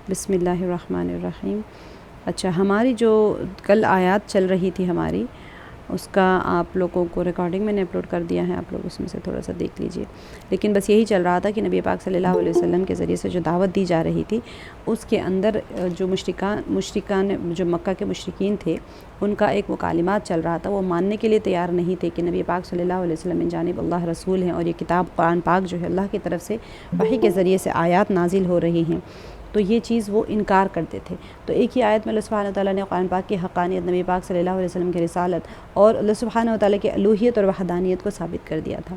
بسم اللہ الرحمن الرحیم۔ اچھا، ہماری جو کل آیات چل رہی تھی ہماری، اس کا آپ لوگوں کو ریکارڈنگ میں نے اپلوڈ کر دیا ہے، آپ لوگ اس میں سے تھوڑا سا دیکھ لیجئے۔ لیکن بس یہی چل رہا تھا کہ نبی پاک صلی اللہ علیہ وسلم کے ذریعے سے جو دعوت دی جا رہی تھی، اس کے اندر جو مشرکان جو مکہ کے مشرکین تھے، ان کا ایک مکالمات چل رہا تھا۔ وہ ماننے کے لیے تیار نہیں تھے کہ نبی پاک صلی اللہ علیہ وسلم من جانب اللہ رسول ہیں، اور یہ کتاب قرآن پاک جو ہے اللہ کی طرف سے وحی کے ذریعے سے آیات نازل ہو رہی ہیں، تو یہ چیز وہ انکار کرتے تھے۔ تو ایک ہی آیت میں اللہ سبحانہ وتعالیٰ نے قرآن پاک کی حقانیت، نبی پاک صلی اللہ علیہ وسلم کی رسالت اور اللہ سبحانہ وتعالیٰ کی الوہیت اور وحدانیت کو ثابت کر دیا تھا۔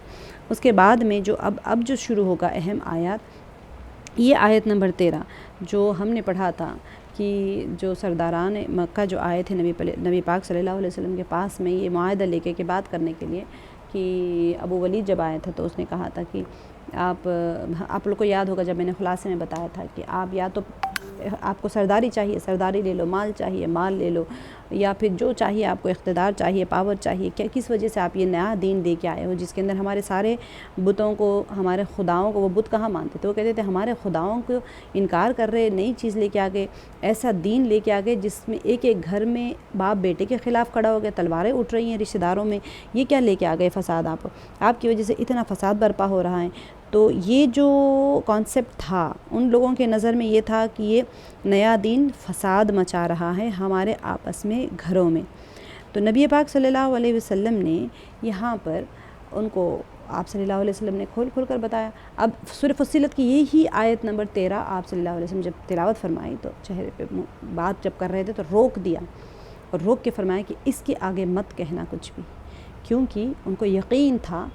اس کے بعد میں جو اب جو شروع ہوگا اہم آیات، یہ آیت نمبر 13 جو ہم نے پڑھا تھا کہ جو سرداران مکہ جو آئے تھے نبی پاک صلی اللہ علیہ وسلم کے پاس میں یہ معاہدہ لے کے بات کرنے کے لیے، کہ ابو ولید جب آیا تھا تو اس نے کہا تھا کہ آپ لوگ کو یاد ہوگا جب میں نے خلاصے میں بتایا تھا کہ آپ یا تو آپ کو سرداری چاہیے، سرداری لے لو، مال چاہیے، مال لے لو، یا پھر جو چاہیے آپ کو، اقتدار چاہیے، پاور چاہیے، کس وجہ سے آپ یہ نیا دین دے کے آئے ہو جس کے اندر ہمارے سارے بتوں کو، ہمارے خداؤں کو، وہ بت کہاں مانتے تھے؟ وہ کہتے تھے ہمارے خداؤں کو انکار کر رہے، نئی چیز لے کے آ گئے، ایسا دین لے کے آ گئے جس میں ایک گھر میں باپ بیٹے کے خلاف کھڑا ہو گیا، تلواریں اٹھ رہی ہیں رشتہ داروں میں، یہ کیا لے کے آ گئے فساد؟ آپ کی وجہ سے اتنا فساد برپا ہو رہا ہے۔ تو یہ جو کانسیپٹ تھا ان لوگوں کے نظر میں، یہ تھا کہ یہ نیا دین فساد مچا رہا ہے ہمارے آپس میں، گھروں میں۔ تو نبی پاک صلی اللہ علیہ وسلم نے یہاں پر ان کو، آپ صلی اللہ علیہ وسلم نے کھول کر بتایا۔ اب سورہ فصلت کی یہی آیت نمبر 13 آپ صلی اللہ علیہ وسلم جب تلاوت فرمائی تو چہرے پہ بات جب کر رہے تھے تو روک دیا، اور روک کے فرمایا کہ اس کے آگے مت کہنا کچھ بھی، کیونکہ ان کو یقین تھا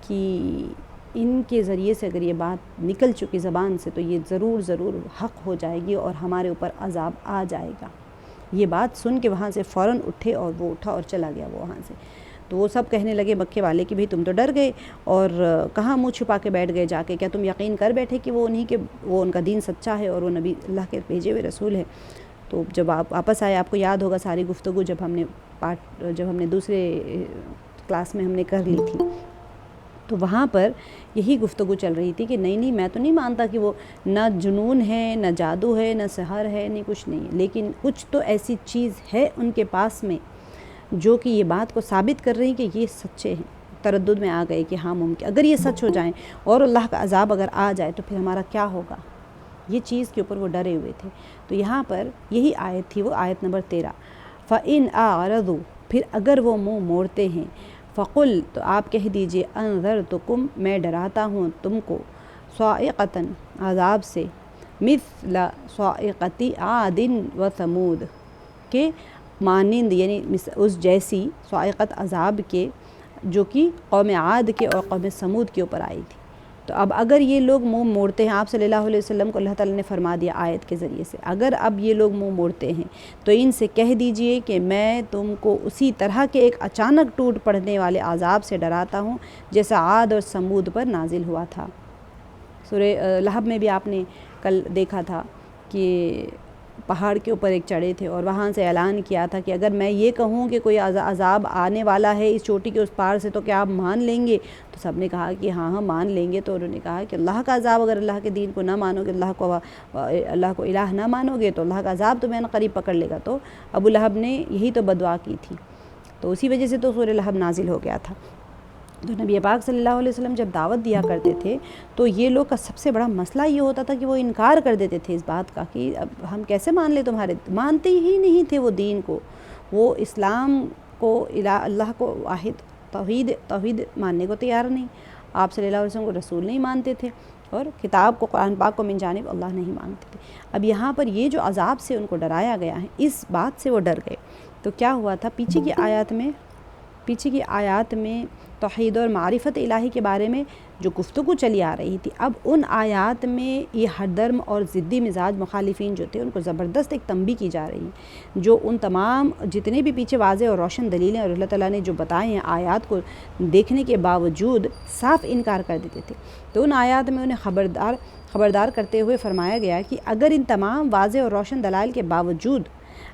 کہ ان کے ذریعے سے اگر یہ بات نکل چکی زبان سے تو یہ ضرور حق ہو جائے گی اور ہمارے اوپر عذاب آ جائے گا۔ یہ بات سن کے وہاں سے فوراً اٹھے، اور وہ اٹھا اور چلا گیا وہ وہاں سے۔ تو وہ سب کہنے لگے مکے والے کہ بھئی تم تو ڈر گئے، اور کہاں منہ چھپا کے بیٹھ گئے جا کے؟ کیا تم یقین کر بیٹھے کہ وہ انہی کے، وہ ان کا دین سچا ہے اور وہ نبی اللہ کے بھیجے ہوئے رسول ہے؟ تو جب آپ واپس آئے، آپ کو یاد ہوگا ساری گفتگو جب ہم نے دوسرے کلاس میں ہم نے کر لی تھی، تو وہاں پر یہی گفتگو چل رہی تھی کہ نہیں میں تو نہیں مانتا کہ وہ نہ جنون ہے، نہ جادو ہے، نہ سحر ہے، نہیں کچھ نہیں ہے، لیکن کچھ تو ایسی چیز ہے ان کے پاس میں جو کہ یہ بات کو ثابت کر رہی کہ یہ سچے ہیں۔ تردد میں آ گئے کہ ہاں ممکن اگر یہ سچ ہو جائیں اور اللہ کا عذاب اگر آ جائے تو پھر ہمارا کیا ہوگا، یہ چیز کے اوپر وہ ڈرے ہوئے تھے۔ تو یہاں پر یہی آیت تھی، وہ آیت نمبر 13، فَإِنْ أَعْرَضُوا، پھر اگر وہ منہ موڑتے ہیں، فقل، تو آپ کہہ دیجئے، انذرتکم، میں ڈراتا ہوں تم کو، صاعقۃ، عذاب سے، مثل صاعقۃ عاد و ثمود، کہ مانند یعنی اس جیسی، صاعقۃ عذاب کے جو کہ قوم عاد کے اور قوم سمود کے اوپر آئی تھی۔ تو اب اگر یہ لوگ منہ موڑتے ہیں، آپ صلی اللہ علیہ وسلم کو اللہ تعالیٰ نے فرما دیا آیت کے ذریعے سے، اگر اب یہ لوگ منہ موڑتے ہیں تو ان سے کہہ دیجئے کہ میں تم کو اسی طرح کے ایک اچانک ٹوٹ پڑنے والے عذاب سے ڈراتا ہوں جیسا عاد اور سمود پر نازل ہوا تھا۔ سورہ لہب میں بھی آپ نے کل دیکھا تھا کہ پہاڑ کے اوپر ایک چڑھے تھے اور وہاں سے اعلان کیا تھا کہ اگر میں یہ کہوں کہ کوئی عذاب آنے والا ہے اس چوٹی کے اس پار سے تو کیا آپ مان لیں گے؟ تو سب نے کہا کہ ہاں مان لیں گے۔ تو انہوں نے کہا کہ اللہ کا عذاب، اگر اللہ کے دین کو نہ مانو گے، اللہ کو الہ نہ مانو گے تو اللہ کا عذاب تمہیں قریب پکڑ لے گا۔ تو ابو لہب نے یہی تو بدعا کی تھی، تو اسی وجہ سے تو سورہ لہب نازل ہو گیا تھا۔ تو نبی پاک صلی اللہ علیہ وسلم جب دعوت دیا کرتے تھے تو یہ لوگ کا سب سے بڑا مسئلہ یہ ہوتا تھا کہ وہ انکار کر دیتے تھے اس بات کا کہ اب ہم کیسے مان لیں تمہارے، مانتے ہی نہیں تھے وہ دین کو، وہ اسلام کو، اللہ کو واحد توحید ماننے کو تیار نہیں، آپ صلی اللہ علیہ وسلم کو رسول نہیں مانتے تھے، اور کتاب کو، قرآن پاک کو من جانب اللہ نہیں مانتے تھے۔ اب یہاں پر یہ جو عذاب سے ان کو ڈرایا گیا ہے، اس بات سے وہ ڈر گئے۔ تو کیا ہوا تھا پیچھے کی آیات میں توحید اور معرفت الہی کے بارے میں جو گفتگو چلی آ رہی تھی، اب ان آیات میں یہ ہر درم اور ضدی مزاج مخالفین جو تھے ان کو زبردست ایک تنبیہ کی جا رہی ہے، جو ان تمام جتنے بھی پیچھے واضح اور روشن دلیلیں اور اللہ تعالیٰ نے جو بتائے ہیں آیات کو دیکھنے کے باوجود صاف انکار کر دیتے تھے۔ تو ان آیات میں انہیں خبردار کرتے ہوئے فرمایا گیا کہ اگر ان تمام واضح اور روشن دلائل کے باوجود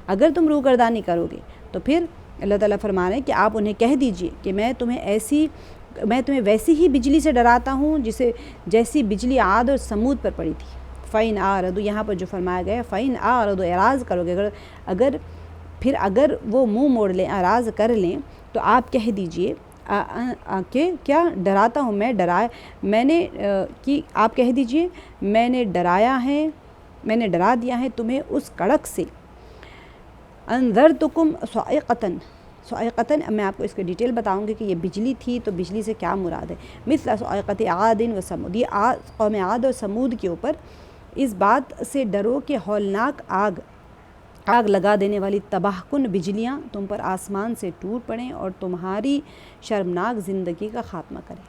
اگر تم روگردانی کرو گے تو پھر اللہ تعالیٰ فرما رہے ہیں کہ آپ انہیں کہہ دیجئے کہ میں تمہیں ویسی ہی بجلی سے ڈراتا ہوں جیسی بجلی عاد اور سمود پر پڑی تھی۔ فَإِنْ أَعْرَضُوا، یہاں پر جو فرمایا گیا ہے فَإِنْ أَعْرَضُوا، اعراض کرو گے، اگر وہ منہ موڑ لیں، اعراض کر لیں، تو آپ کہہ دیجئے کہ کیا ڈراتا ہوں میں نے کہ آپ کہہ دیجئے میں نے ڈرا دیا ہے تمہیں اس کڑک سے، انذرتکم صاعقۃ، میں آپ کو اس کے ڈیٹیل بتاؤں گی کہ یہ بجلی تھی تو بجلی سے کیا مراد ہے، مثل صاعقۃ عاد و ثمود، یہ قوم عاد اور ثمود کے اوپر اس بات سے ڈرو کہ ہولناک آگ لگا دینے والی تباہ کن بجلیاں تم پر آسمان سے ٹوٹ پڑیں اور تمہاری شرمناک زندگی کا خاتمہ کریں۔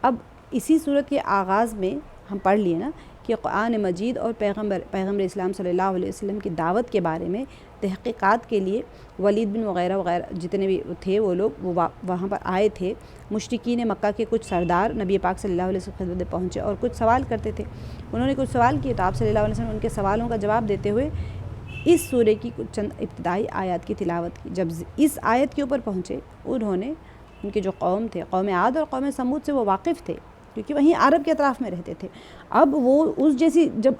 اب اسی صورت کے آغاز میں ہم پڑھ لیے نا کہ قرآن مجید اور پیغمبر اسلام صلی اللہ علیہ وسلم کی دعوت کے بارے میں تحقیقات کے لیے ولید بن وغیرہ جتنے بھی تھے وہ لوگ وہاں پر آئے تھے۔ مشرکین مکہ کے کچھ سردار نبی پاک صلی اللہ علیہ وسلم کی خدمت میں پہنچے اور کچھ سوال کرتے تھے، انہوں نے کچھ سوال کیے تو آپ صلی اللہ علیہ وسلم ان کے سوالوں کا جواب دیتے ہوئے اس سورہ کی کچھ چند ابتدائی آیات کی تلاوت کی۔ جب اس آیت کے اوپر پہنچے، انہوں نے ان کے جو قوم تھے، قوم عاد اور قوم ثمود سے وہ واقف تھے کیونکہ وہیں عرب کے اطراف میں رہتے تھے۔ اب وہ اس جیسی جب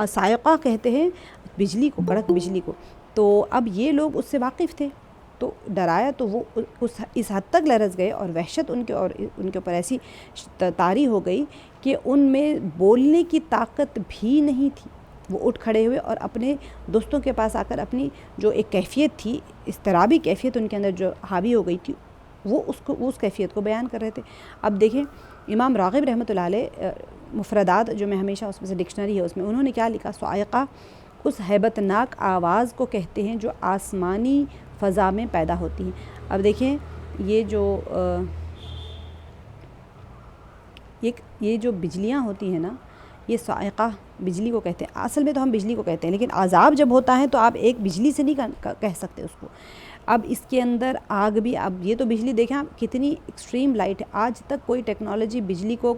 صاعقہ کہتے ہیں بجلی کو، کڑک بجلی کو، تو اب یہ لوگ اس سے واقف تھے، تو ڈرایا تو وہ اس حد تک لرز گئے اور وحشت ان کے اوپر ایسی طاری ہو گئی کہ ان میں بولنے کی طاقت بھی نہیں تھی۔ وہ اٹھ کھڑے ہوئے اور اپنے دوستوں کے پاس آ کر اپنی جو ایک کیفیت تھی، اضطرابی کیفیت ان کے اندر جو حاوی ہو گئی تھی، وہ اس کیفیت کو بیان کر رہے تھے۔ اب دیکھیں امام راغب رحمۃ اللہ علیہ مفردات جو میں ہمیشہ اس میں سے ڈکشنری ہے اس میں انہوں نے کیا لکھا، صاعقہ اس ہیبت ناک آواز کو کہتے ہیں جو آسمانی فضا میں پیدا ہوتی ہیں۔ اب دیکھیں یہ جو بجلیاں ہوتی ہیں نا، یہ صاعقہ بجلی کو کہتے ہیں۔ اصل میں تو ہم بجلی کو کہتے ہیں، لیکن عذاب جب ہوتا ہے تو آپ ایک بجلی سے نہیں کہہ سکتے اس کو۔ اب اس کے اندر آگ بھی، اب یہ تو بجلی دیکھیں آپ کتنی ایکسٹریم لائٹ ہے، آج تک کوئی ٹیکنالوجی بجلی کو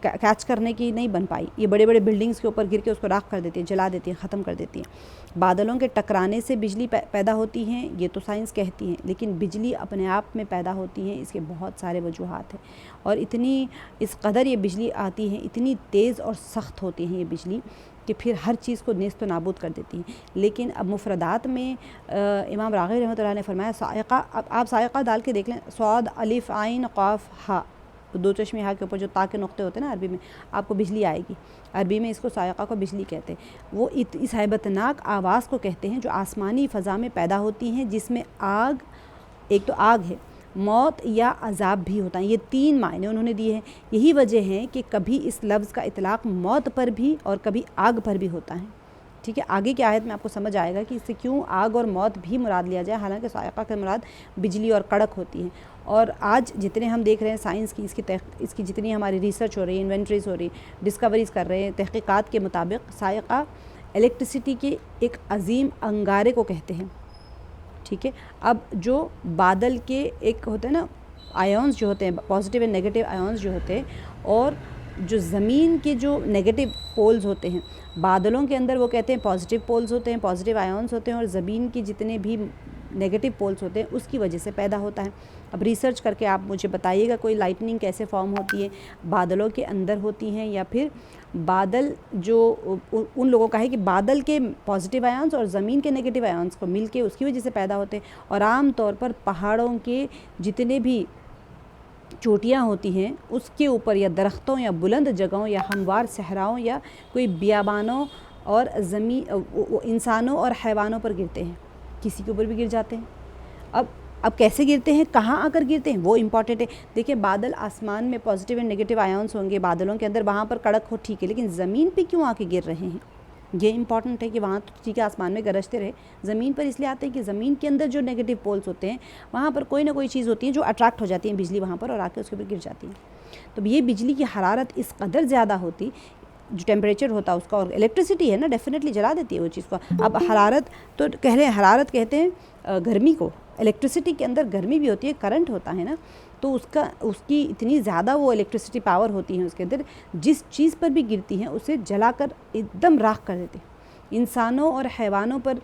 کیچ کرنے کی نہیں بن پائی۔ یہ بڑے بڑے بلڈنگز کے اوپر گر کے اس کو راکھ کر دیتی ہیں، جلا دیتی ہیں، ختم کر دیتی ہیں۔ بادلوں کے ٹکرانے سے بجلی پیدا ہوتی ہیں، یہ تو سائنس کہتی ہیں، لیکن بجلی اپنے آپ میں پیدا ہوتی ہیں، اس کے بہت سارے وجوہات ہیں، اور اس قدر یہ بجلی آتی ہیں، اتنی تیز اور سخت ہوتی ہیں یہ بجلی کہ پھر ہر چیز کو نیست و نابود کر دیتی ہیں۔ لیکن اب مفردات میں امام راغب رحمۃ اللہ نے فرمایا صاعقہ، اب آپ صاعقہ ڈال کے دیکھ لیں، صاد الف عین قاف ہا، دو چشمے ہا کے اوپر جو تا کے نقطے ہوتے ہیں نا عربی میں، آپ کو بجلی آئے گی۔ عربی میں اس کو صاعقہ کو بجلی کہتے ہیں۔ وہ اس ہیبت ناک آواز کو کہتے ہیں جو آسمانی فضا میں پیدا ہوتی ہیں، جس میں آگ، ایک تو آگ ہے، موت یا عذاب بھی ہوتا ہے۔ یہ تین معنی انہوں نے دیے ہیں۔ یہی وجہ ہے کہ کبھی اس لفظ کا اطلاق موت پر بھی اور کبھی آگ پر بھی ہوتا ہے۔ ٹھیک ہے، آگے کی آیت میں آپ کو سمجھ آئے گا کہ اس سے کیوں آگ اور موت بھی مراد لیا جائے، حالانکہ صاعقہ کے مراد بجلی اور کڑک ہوتی ہیں۔ اور آج جتنے ہم دیکھ رہے ہیں سائنس کی، اس کی جتنی ہماری ریسرچ ہو رہی ہے، انوینٹریز ہو رہی، ڈسکوریز کر رہے ہیں، تحقیقات کے مطابق صاعقہ الیکٹریسٹی کے ایک عظیم انگارے کو کہتے ہیں۔ ٹھیک ہے، اب جو بادل کے ایک ہوتے ہیں نا آئونز جو ہوتے ہیں، پازیٹیو اینڈ نیگیٹو آئونز جو ہوتے ہیں، اور جو زمین کے جو نیگیٹو پولز ہوتے ہیں، بادلوں کے اندر وہ کہتے ہیں پازیٹیو پولز ہوتے ہیں، پازیٹیو آئونز ہوتے ہیں، اور زمین کی جتنے بھی نیگیٹو پولز ہوتے ہیں اس کی وجہ سے پیدا ہوتا ہے۔ اب ریسرچ کر کے آپ مجھے بتائیے گا کوئی لائٹننگ کیسے فارم ہوتی ہے، بادلوں کے اندر ہوتی ہیں یا پھر بادل جو ان لوگوں کا ہے کہ بادل کے پازیٹیو آئونز اور زمین کے نیگیٹو آئونز کو مل کے اس کی وجہ سے پیدا ہوتے ہیں۔ اور عام طور پر پہاڑوں کے جتنے بھی چوٹیاں ہوتی ہیں اس کے اوپر یا درختوں یا بلند جگہوں یا ہموار صحراؤں یا کوئی بیابانوں اور انسانوں اور حیوانوں پر گرتے ہیں، کسی کے اوپر بھی گر جاتے ہیں۔ اب کیسے گرتے ہیں، کہاں آ کر گرتے ہیں، وہ امپورٹنٹ ہے۔ دیکھیں بادل آسمان میں پازیٹیو اینڈ نیگیٹو آئونس ہوں گے بادلوں کے اندر، وہاں پر کڑک ہو ٹھیک ہے، لیکن زمین پہ کیوں آ کے گر رہے ہیں، یہ امپورٹنٹ ہے کہ وہاں تو ٹھیک ہے آسمان میں گرجتے رہے، زمین پر اس لیے آتے ہیں کہ زمین کے اندر جو نیگیٹو پولز ہوتے ہیں وہاں پر کوئی نہ کوئی چیز ہوتی ہے جو اٹریکٹ ہو جاتی ہیں بجلی وہاں پر اور آ کے اس کے اوپر گر جاتی ہے۔ تو یہ بجلی کی حرارت اس قدر زیادہ ہوتی، جو ٹیمپریچر ہوتا ہے اس کا، اور الیکٹریسٹی ہے نا ڈیفینیٹلی جلا دیتی ہے وہ چیز کو۔ اب حرارت تو کہہ رہے ہیں، حرارت کہتے ہیں گرمی کو، الیکٹریسٹی کے اندر گرمی بھی ہوتی ہے، کرنٹ ہوتا ہے نا، تو اس کی اتنی زیادہ وہ الیکٹریسٹی پاور ہوتی ہے اس کے اندر، جس چیز پر بھی گرتی ہیں اسے جلا کر ایک دم راکھ کر دیتے ہیں۔ انسانوں اور حیوانوں پر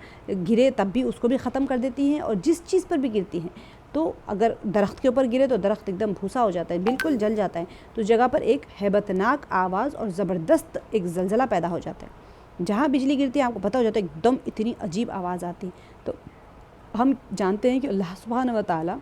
گرے تب بھی اس کو بھی ختم کر دیتی ہیں، اور جس چیز پر بھی گرتی ہیں تو اگر درخت کے اوپر گرے تو درخت ایک دم بھوسا ہو جاتا ہے، بالکل جل جاتا ہے، تو اس جگہ پر ایک ہیبتناک آواز اور زبردست ایک زلزلہ پیدا ہو جاتا ہے۔ جہاں بجلی گرتی ہے آپ کو پتہ ہو جاتا ہے ایک دم اتنی عجیب آواز آتی ہے۔ تو ہم جانتے ہیں کہ اللہ سبحانہ و تعالیٰ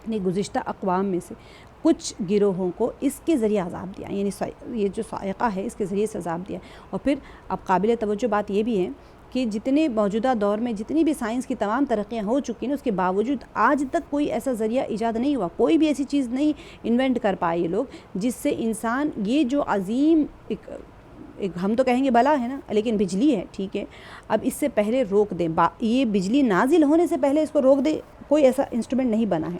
نے گزشتہ اقوام میں سے کچھ گروہوں کو اس کے ذریعے عذاب دیا، یعنی یہ جو صاعقہ ہے اس کے ذریعے سے عذاب دیا۔ اور پھر اب قابل توجہ بات یہ بھی ہے کہ جتنے موجودہ دور میں جتنی بھی سائنس کی تمام ترقیاں ہو چکی ہیں اس کے باوجود آج تک کوئی ایسا ذریعہ ایجاد نہیں ہوا، کوئی بھی ایسی چیز نہیں انوینٹ کر پائے یہ لوگ جس سے انسان یہ جو عظیم ایک ہم تو کہیں گے بلا ہے نا، لیکن بجلی ہے، ٹھیک ہے، اب اس سے پہلے روک دیں، یہ بجلی نازل ہونے سے پہلے اس کو روک دے، کوئی ایسا انسٹرومنٹ نہیں بنا ہے۔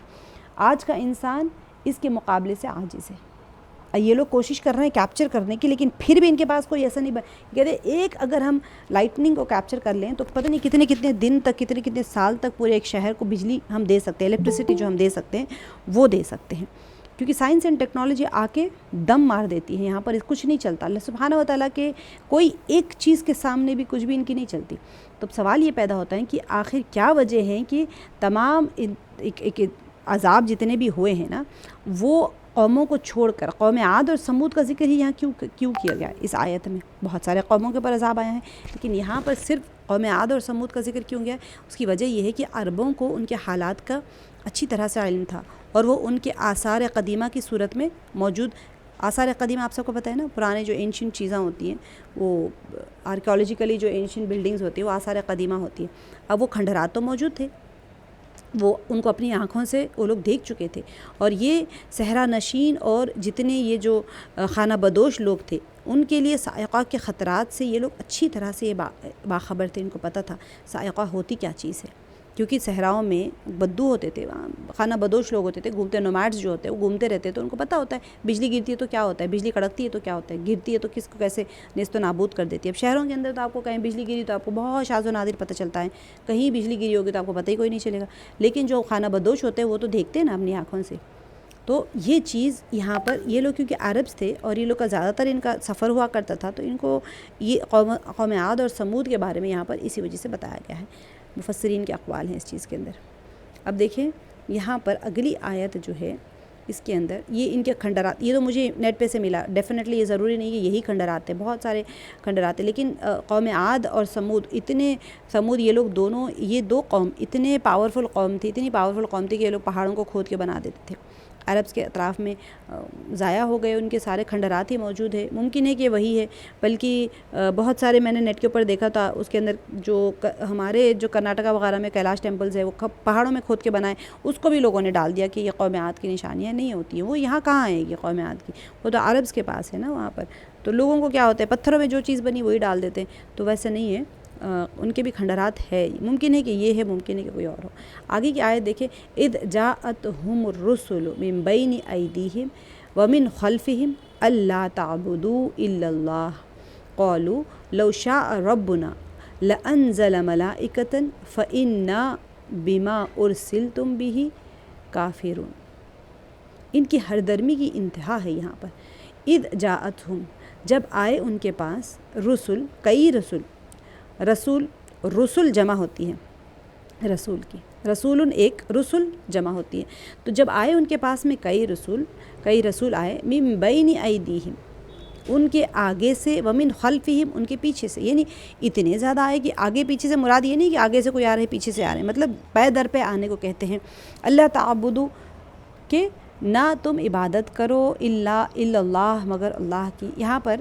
آج کا انسان اس کے مقابلے سے عاجز ہے۔ یہ لوگ کوشش کر رہے ہیں کیپچر کرنے کی، لیکن پھر بھی ان کے پاس کوئی ایسا نہیں کہتے ایک اگر ہم لائٹننگ کو کیپچر کر لیں تو پتہ نہیں کتنے دن تک کتنے سال تک پورے ایک شہر کو بجلی ہم دے سکتے ہیں، الیکٹریسٹی جو ہم دے سکتے ہیں وہ دے سکتے ہیں، کیونکہ سائنس اینڈ ٹیکنالوجی آ کے دم مار دیتی ہے، یہاں پر کچھ نہیں چلتا، اللہ سبحانہ و تعالیٰ کے کوئی ایک چیز کے سامنے بھی کچھ بھی ان کی نہیں چلتی۔ تو سوال یہ پیدا ہوتا ہے کہ آخر کیا وجہ ہے کہ تمام ایک عذاب جتنے بھی ہوئے ہیں نا وہ قوموں کو چھوڑ کر قوم عاد اور سمود کا ذکر ہی یہاں کیوں کیا گیا اس آیت میں؟ بہت سارے قوموں کے اوپر عذاب آیا ہے، لیکن یہاں پر صرف قوم عاد اور سمود کا ذکر کیوں گیا؟ اس کی وجہ یہ ہے کہ عربوں کو ان کے حالات کا اچھی طرح سے علم تھا، اور وہ ان کے آثار قدیمہ کی صورت میں موجود۔ آثار قدیمہ آپ سب کو پتہ ہے نا، پرانے جو اینشنٹ چیزاں ہوتی ہیں وہ آرکیولوجیکلی جو اینشنٹ بلڈنگز ہوتی ہیں وہ آثار قدیمہ ہوتی ہیں۔ اب وہ کھنڈرات تو موجود تھے، وہ ان کو اپنی آنکھوں سے وہ لوگ دیکھ چکے تھے، اور یہ صحرا نشین اور جتنے یہ جو خانہ بدوش لوگ تھے ان کے لیے صاعقہ کے خطرات سے یہ لوگ اچھی طرح سے باخبر تھے، ان کو پتہ تھا صاعقہ ہوتی کیا چیز ہے، کیونکہ صحراؤں میں بدو ہوتے تھے، وہاں خانہ بدوش لوگ ہوتے تھے، گھومتے نومائڈز جو ہوتے ہیں وہ گھومتے رہتے، تو ان کو پتہ ہوتا ہے بجلی گرتی ہے تو کیا ہوتا ہے، بجلی کڑکتی ہے تو کیا ہوتا ہے، گرتی ہے تو کس کو کیسے نیست و نابود کر دیتی ہے۔ اب شہروں کے اندر تو آپ کو کہیں بجلی گری تو آپ کو بہت شاذ و نادر پتہ چلتا ہے، کہیں بجلی گری ہوگی تو آپ کو پتہ ہی کوئی نہیں چلے گا، لیکن جو خانہ بدوش ہوتے ہیں وہ تو دیکھتے ہیں نا اپنی آنکھوں سے۔ تو یہ چیز یہاں پر یہ لوگ کیونکہ عربس تھے اور یہ لوگ کا زیادہ تر ان کا سفر ہوا کرتا تھا، تو ان کو یہ قوم عاد اور سمود کے بارے میں یہاں پر اسی وجہ سے بتایا گیا ہے، مفسرین کے اقوال ہیں اس چیز کے اندر۔ اب دیکھیں یہاں پر اگلی آیت جو ہے اس کے اندر یہ ان کے کھنڈرات، یہ تو مجھے نیٹ پہ سے ملا، ڈیفینیٹلی یہ ضروری نہیں کہ یہی کھنڈرات ہیں، بہت سارے کھنڈرات ہیں، لیکن قوم عاد اور سمود یہ لوگ دونوں، یہ دو قوم اتنی پاورفل قوم تھی کہ یہ لوگ پہاڑوں کو کھود کے بنا دیتے تھے۔ عربس کے اطراف میں ضائع ہو گئے، ان کے سارے کھنڈرات ہی موجود ہے، ممکن ہے کہ وہی ہے، بلکہ بہت سارے میں نے نیٹ کے اوپر دیکھا تھا، اس کے اندر جو ہمارے جو کرناٹکا وغیرہ میں کیلاش ٹیمپلز ہے وہ پہاڑوں میں کھود کے بنائے، اس کو بھی لوگوں نے ڈال دیا کہ یہ قوم عاد کی نشانیاں نہیں ہوتی ہیں، وہ یہاں کہاں ہے یہ قوم عاد کی، وہ تو عربس کے پاس ہے نا وہاں پر، تو لوگوں کو کیا ہوتا ہے پتھروں میں جو چیز بنی وہی ڈال دیتے ہیں، تو ویسے نہیں ہے، ان کے بھی کھنڈرات ہے، ممکن ہے کہ یہ ہے، ممکن ہے کہ کوئی اور ہو۔ آگے کی آیت دیکھیں، اذ جاءتہم الرسل من بین ایدیہم ومن خلفہم الا تعبدوا الا اللہ قالوا لو شاء ربنا لانزل ملائکۃ فانا بما ارسلتم بہ کافرون۔ ان کی ہر درمی کی انتہا ہے یہاں پر۔ اذ جاءتہم، جب آئے ان کے پاس، رسل، کئی رسول جمع ہوتی ہے رسول کی، رسول ایک، رسل جمع ہوتی ہے، تو جب آئے ان کے پاس میں کئی رسول آئے، من بین ایدیہم، ان کے آگے سے، ومن خلفہم، ان کے پیچھے سے، یعنی اتنے زیادہ آئے کہ آگے پیچھے سے مراد یہ نہیں کہ آگے سے کوئی آ رہے پیچھے سے آ رہے ہیں، مطلب پے در پہ آنے کو کہتے ہیں۔ اللہ تعبدو، کہ نہ تم عبادت کرو، الا اللہ، مگر اللہ کی۔ یہاں پر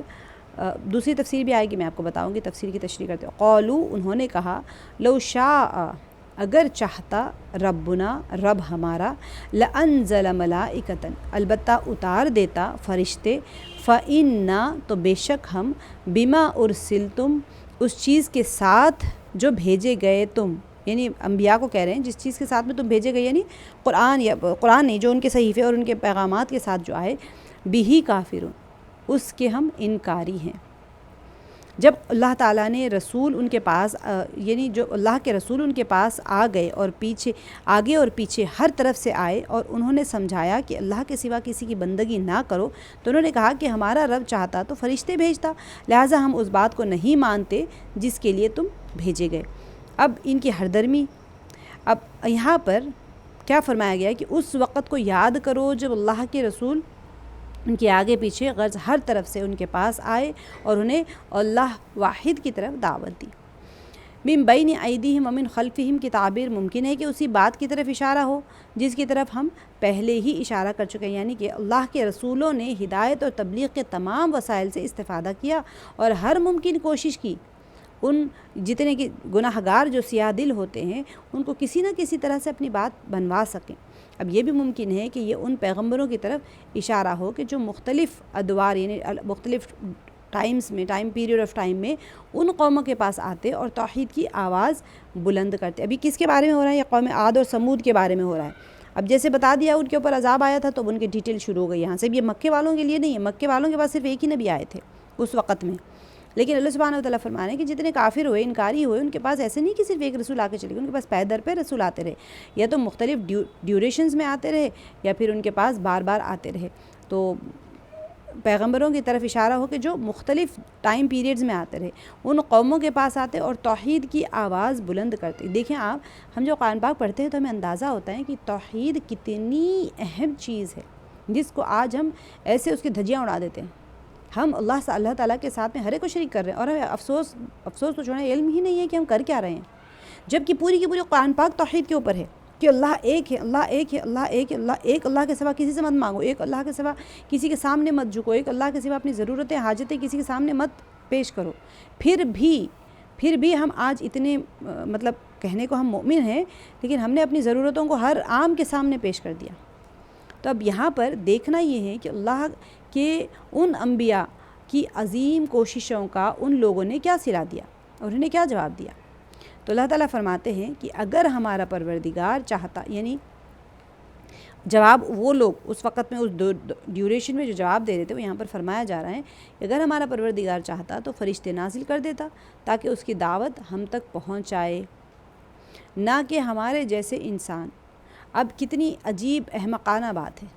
دوسری تفسیر بھی آئے گی، میں آپ کو بتاؤں گی، تفسیر کی تشریح کرتے ہیں۔ قالو، انہوں نے کہا، لو شاء، اگر چاہتا، ربنا، رب ہمارا، لانزل ملائکۃ، البتہ اتار دیتا فرشتے، فإنا، تو بے شک ہم، بما ارسلتم، اس چیز کے ساتھ جو بھیجے گئے تم، یعنی انبیاء کو کہہ رہے ہیں جس چیز کے ساتھ میں تم بھیجے گئے، یعنی قرآن نہیں، جو ان کے صحیفے اور ان کے پیغامات کے ساتھ جو آئے، بہی کافرون، اس کے ہم انکاری ہیں۔ جب اللہ تعالیٰ نے رسول ان کے پاس، یعنی جو اللہ کے رسول ان کے پاس آ گئے اور پیچھے، آگے اور پیچھے ہر طرف سے آئے، اور انہوں نے سمجھایا کہ اللہ کے سوا کسی کی بندگی نہ کرو، تو انہوں نے کہا کہ ہمارا رب چاہتا تو فرشتے بھیجتا، لہٰذا ہم اس بات کو نہیں مانتے جس کے لیے تم بھیجے گئے۔ اب ان کی ہردرمی، اب یہاں پر کیا فرمایا گیا کہ اس وقت کو یاد کرو جب اللہ کے رسول ان کے آگے پیچھے غرض ہر طرف سے ان کے پاس آئے اور انہیں اللہ واحد کی طرف دعوت دی۔ من بین ایدیہم ومن خلفہم کی تعبیر ممکن ہے کہ اسی بات کی طرف اشارہ ہو جس کی طرف ہم پہلے ہی اشارہ کر چکے ہیں، یعنی کہ اللہ کے رسولوں نے ہدایت اور تبلیغ کے تمام وسائل سے استفادہ کیا اور ہر ممکن کوشش کی ان جتنے کہ گناہ گار جو سیاہ دل ہوتے ہیں ان کو کسی نہ کسی طرح سے اپنی بات بنوا سکیں۔ اب یہ بھی ممکن ہے کہ یہ ان پیغمبروں کی طرف اشارہ ہو کہ جو مختلف ادوار یعنی مختلف ٹائمز میں ٹائم پیریڈ آف ٹائم میں ان قوموں کے پاس آتے اور توحید کی آواز بلند کرتے۔ ابھی کس کے بارے میں ہو رہا ہے؟ یہ قوم عاد اور سمود کے بارے میں ہو رہا ہے۔ اب جیسے بتا دیا ان کے اوپر عذاب آیا تھا تو ان کی ڈیٹیل شروع ہو گئی یہاں سے۔ یہ مکے والوں کے لیے نہیں ہے، مکے والوں کے پاس صرف ایک ہی نبی آئے تھے اس وقت میں، لیکن اللہ سبحانہ و تعالیٰ فرما رہے ہیں کہ جتنے کافر ہوئے انکاری ہوئے ان کے پاس ایسے نہیں کہ صرف ایک رسول آ کے چلے گئے، ان کے پاس پے در پہ رسول آتے رہے، یا تو مختلف ڈیوریشنز میں آتے رہے یا پھر ان کے پاس بار بار آتے رہے۔ تو پیغمبروں کی طرف اشارہ ہو کہ جو مختلف ٹائم پیریڈز میں آتے رہے ان قوموں کے پاس آتے اور توحید کی آواز بلند کرتے۔ دیکھیں آپ، ہم جو قرآن پاک پڑھتے ہیں تو ہمیں اندازہ ہوتا ہے کہ توحید کتنی اہم چیز ہے جس کو آج ہم ایسے اس کی دھجیاں اڑا دیتے ہیں۔ ہم اللہ تعالیٰ کے ساتھ میں ہر ایک کو شریک کر رہے ہیں اور ہمیں افسوس تو چھوڑیں علم ہی نہیں ہے کہ ہم کر کیا رہے ہیں، جبکہ پوری کی پوری قرآن پاک توحید کے اوپر ہے کہ اللہ ایک ہے، اللہ ایک ہے، اللہ ایک ہے، اللہ ایک، اللہ کے سوا کسی سے مت مانگو، ایک اللہ کے سوا کسی کے سامنے مت جھکو، ایک اللہ کے سوا اپنی ضرورتیں حاجتیں کسی کے سامنے مت پیش کرو۔ پھر بھی ہم آج اتنے مطلب کہنے کو ہم مومن ہیں لیکن ہم نے اپنی ضرورتوں کو ہر عام کے سامنے پیش کر دیا۔ تو اب یہاں پر دیکھنا یہ ہے کہ اللہ کے ان انبیاء کی عظیم کوششوں کا ان لوگوں نے کیا صلہ دیا اور انہیں کیا جواب دیا۔ تو اللہ تعالیٰ فرماتے ہیں کہ اگر ہمارا پروردگار چاہتا، یعنی جواب وہ لوگ اس وقت میں اس ڈیوریشن میں جو جواب دے رہے تھے وہ یہاں پر فرمایا جا رہا ہے کہ اگر ہمارا پروردگار چاہتا تو فرشتے نازل کر دیتا تاکہ اس کی دعوت ہم تک پہنچائے، نہ کہ ہمارے جیسے انسان۔ اب کتنی عجیب احمقانہ بات ہے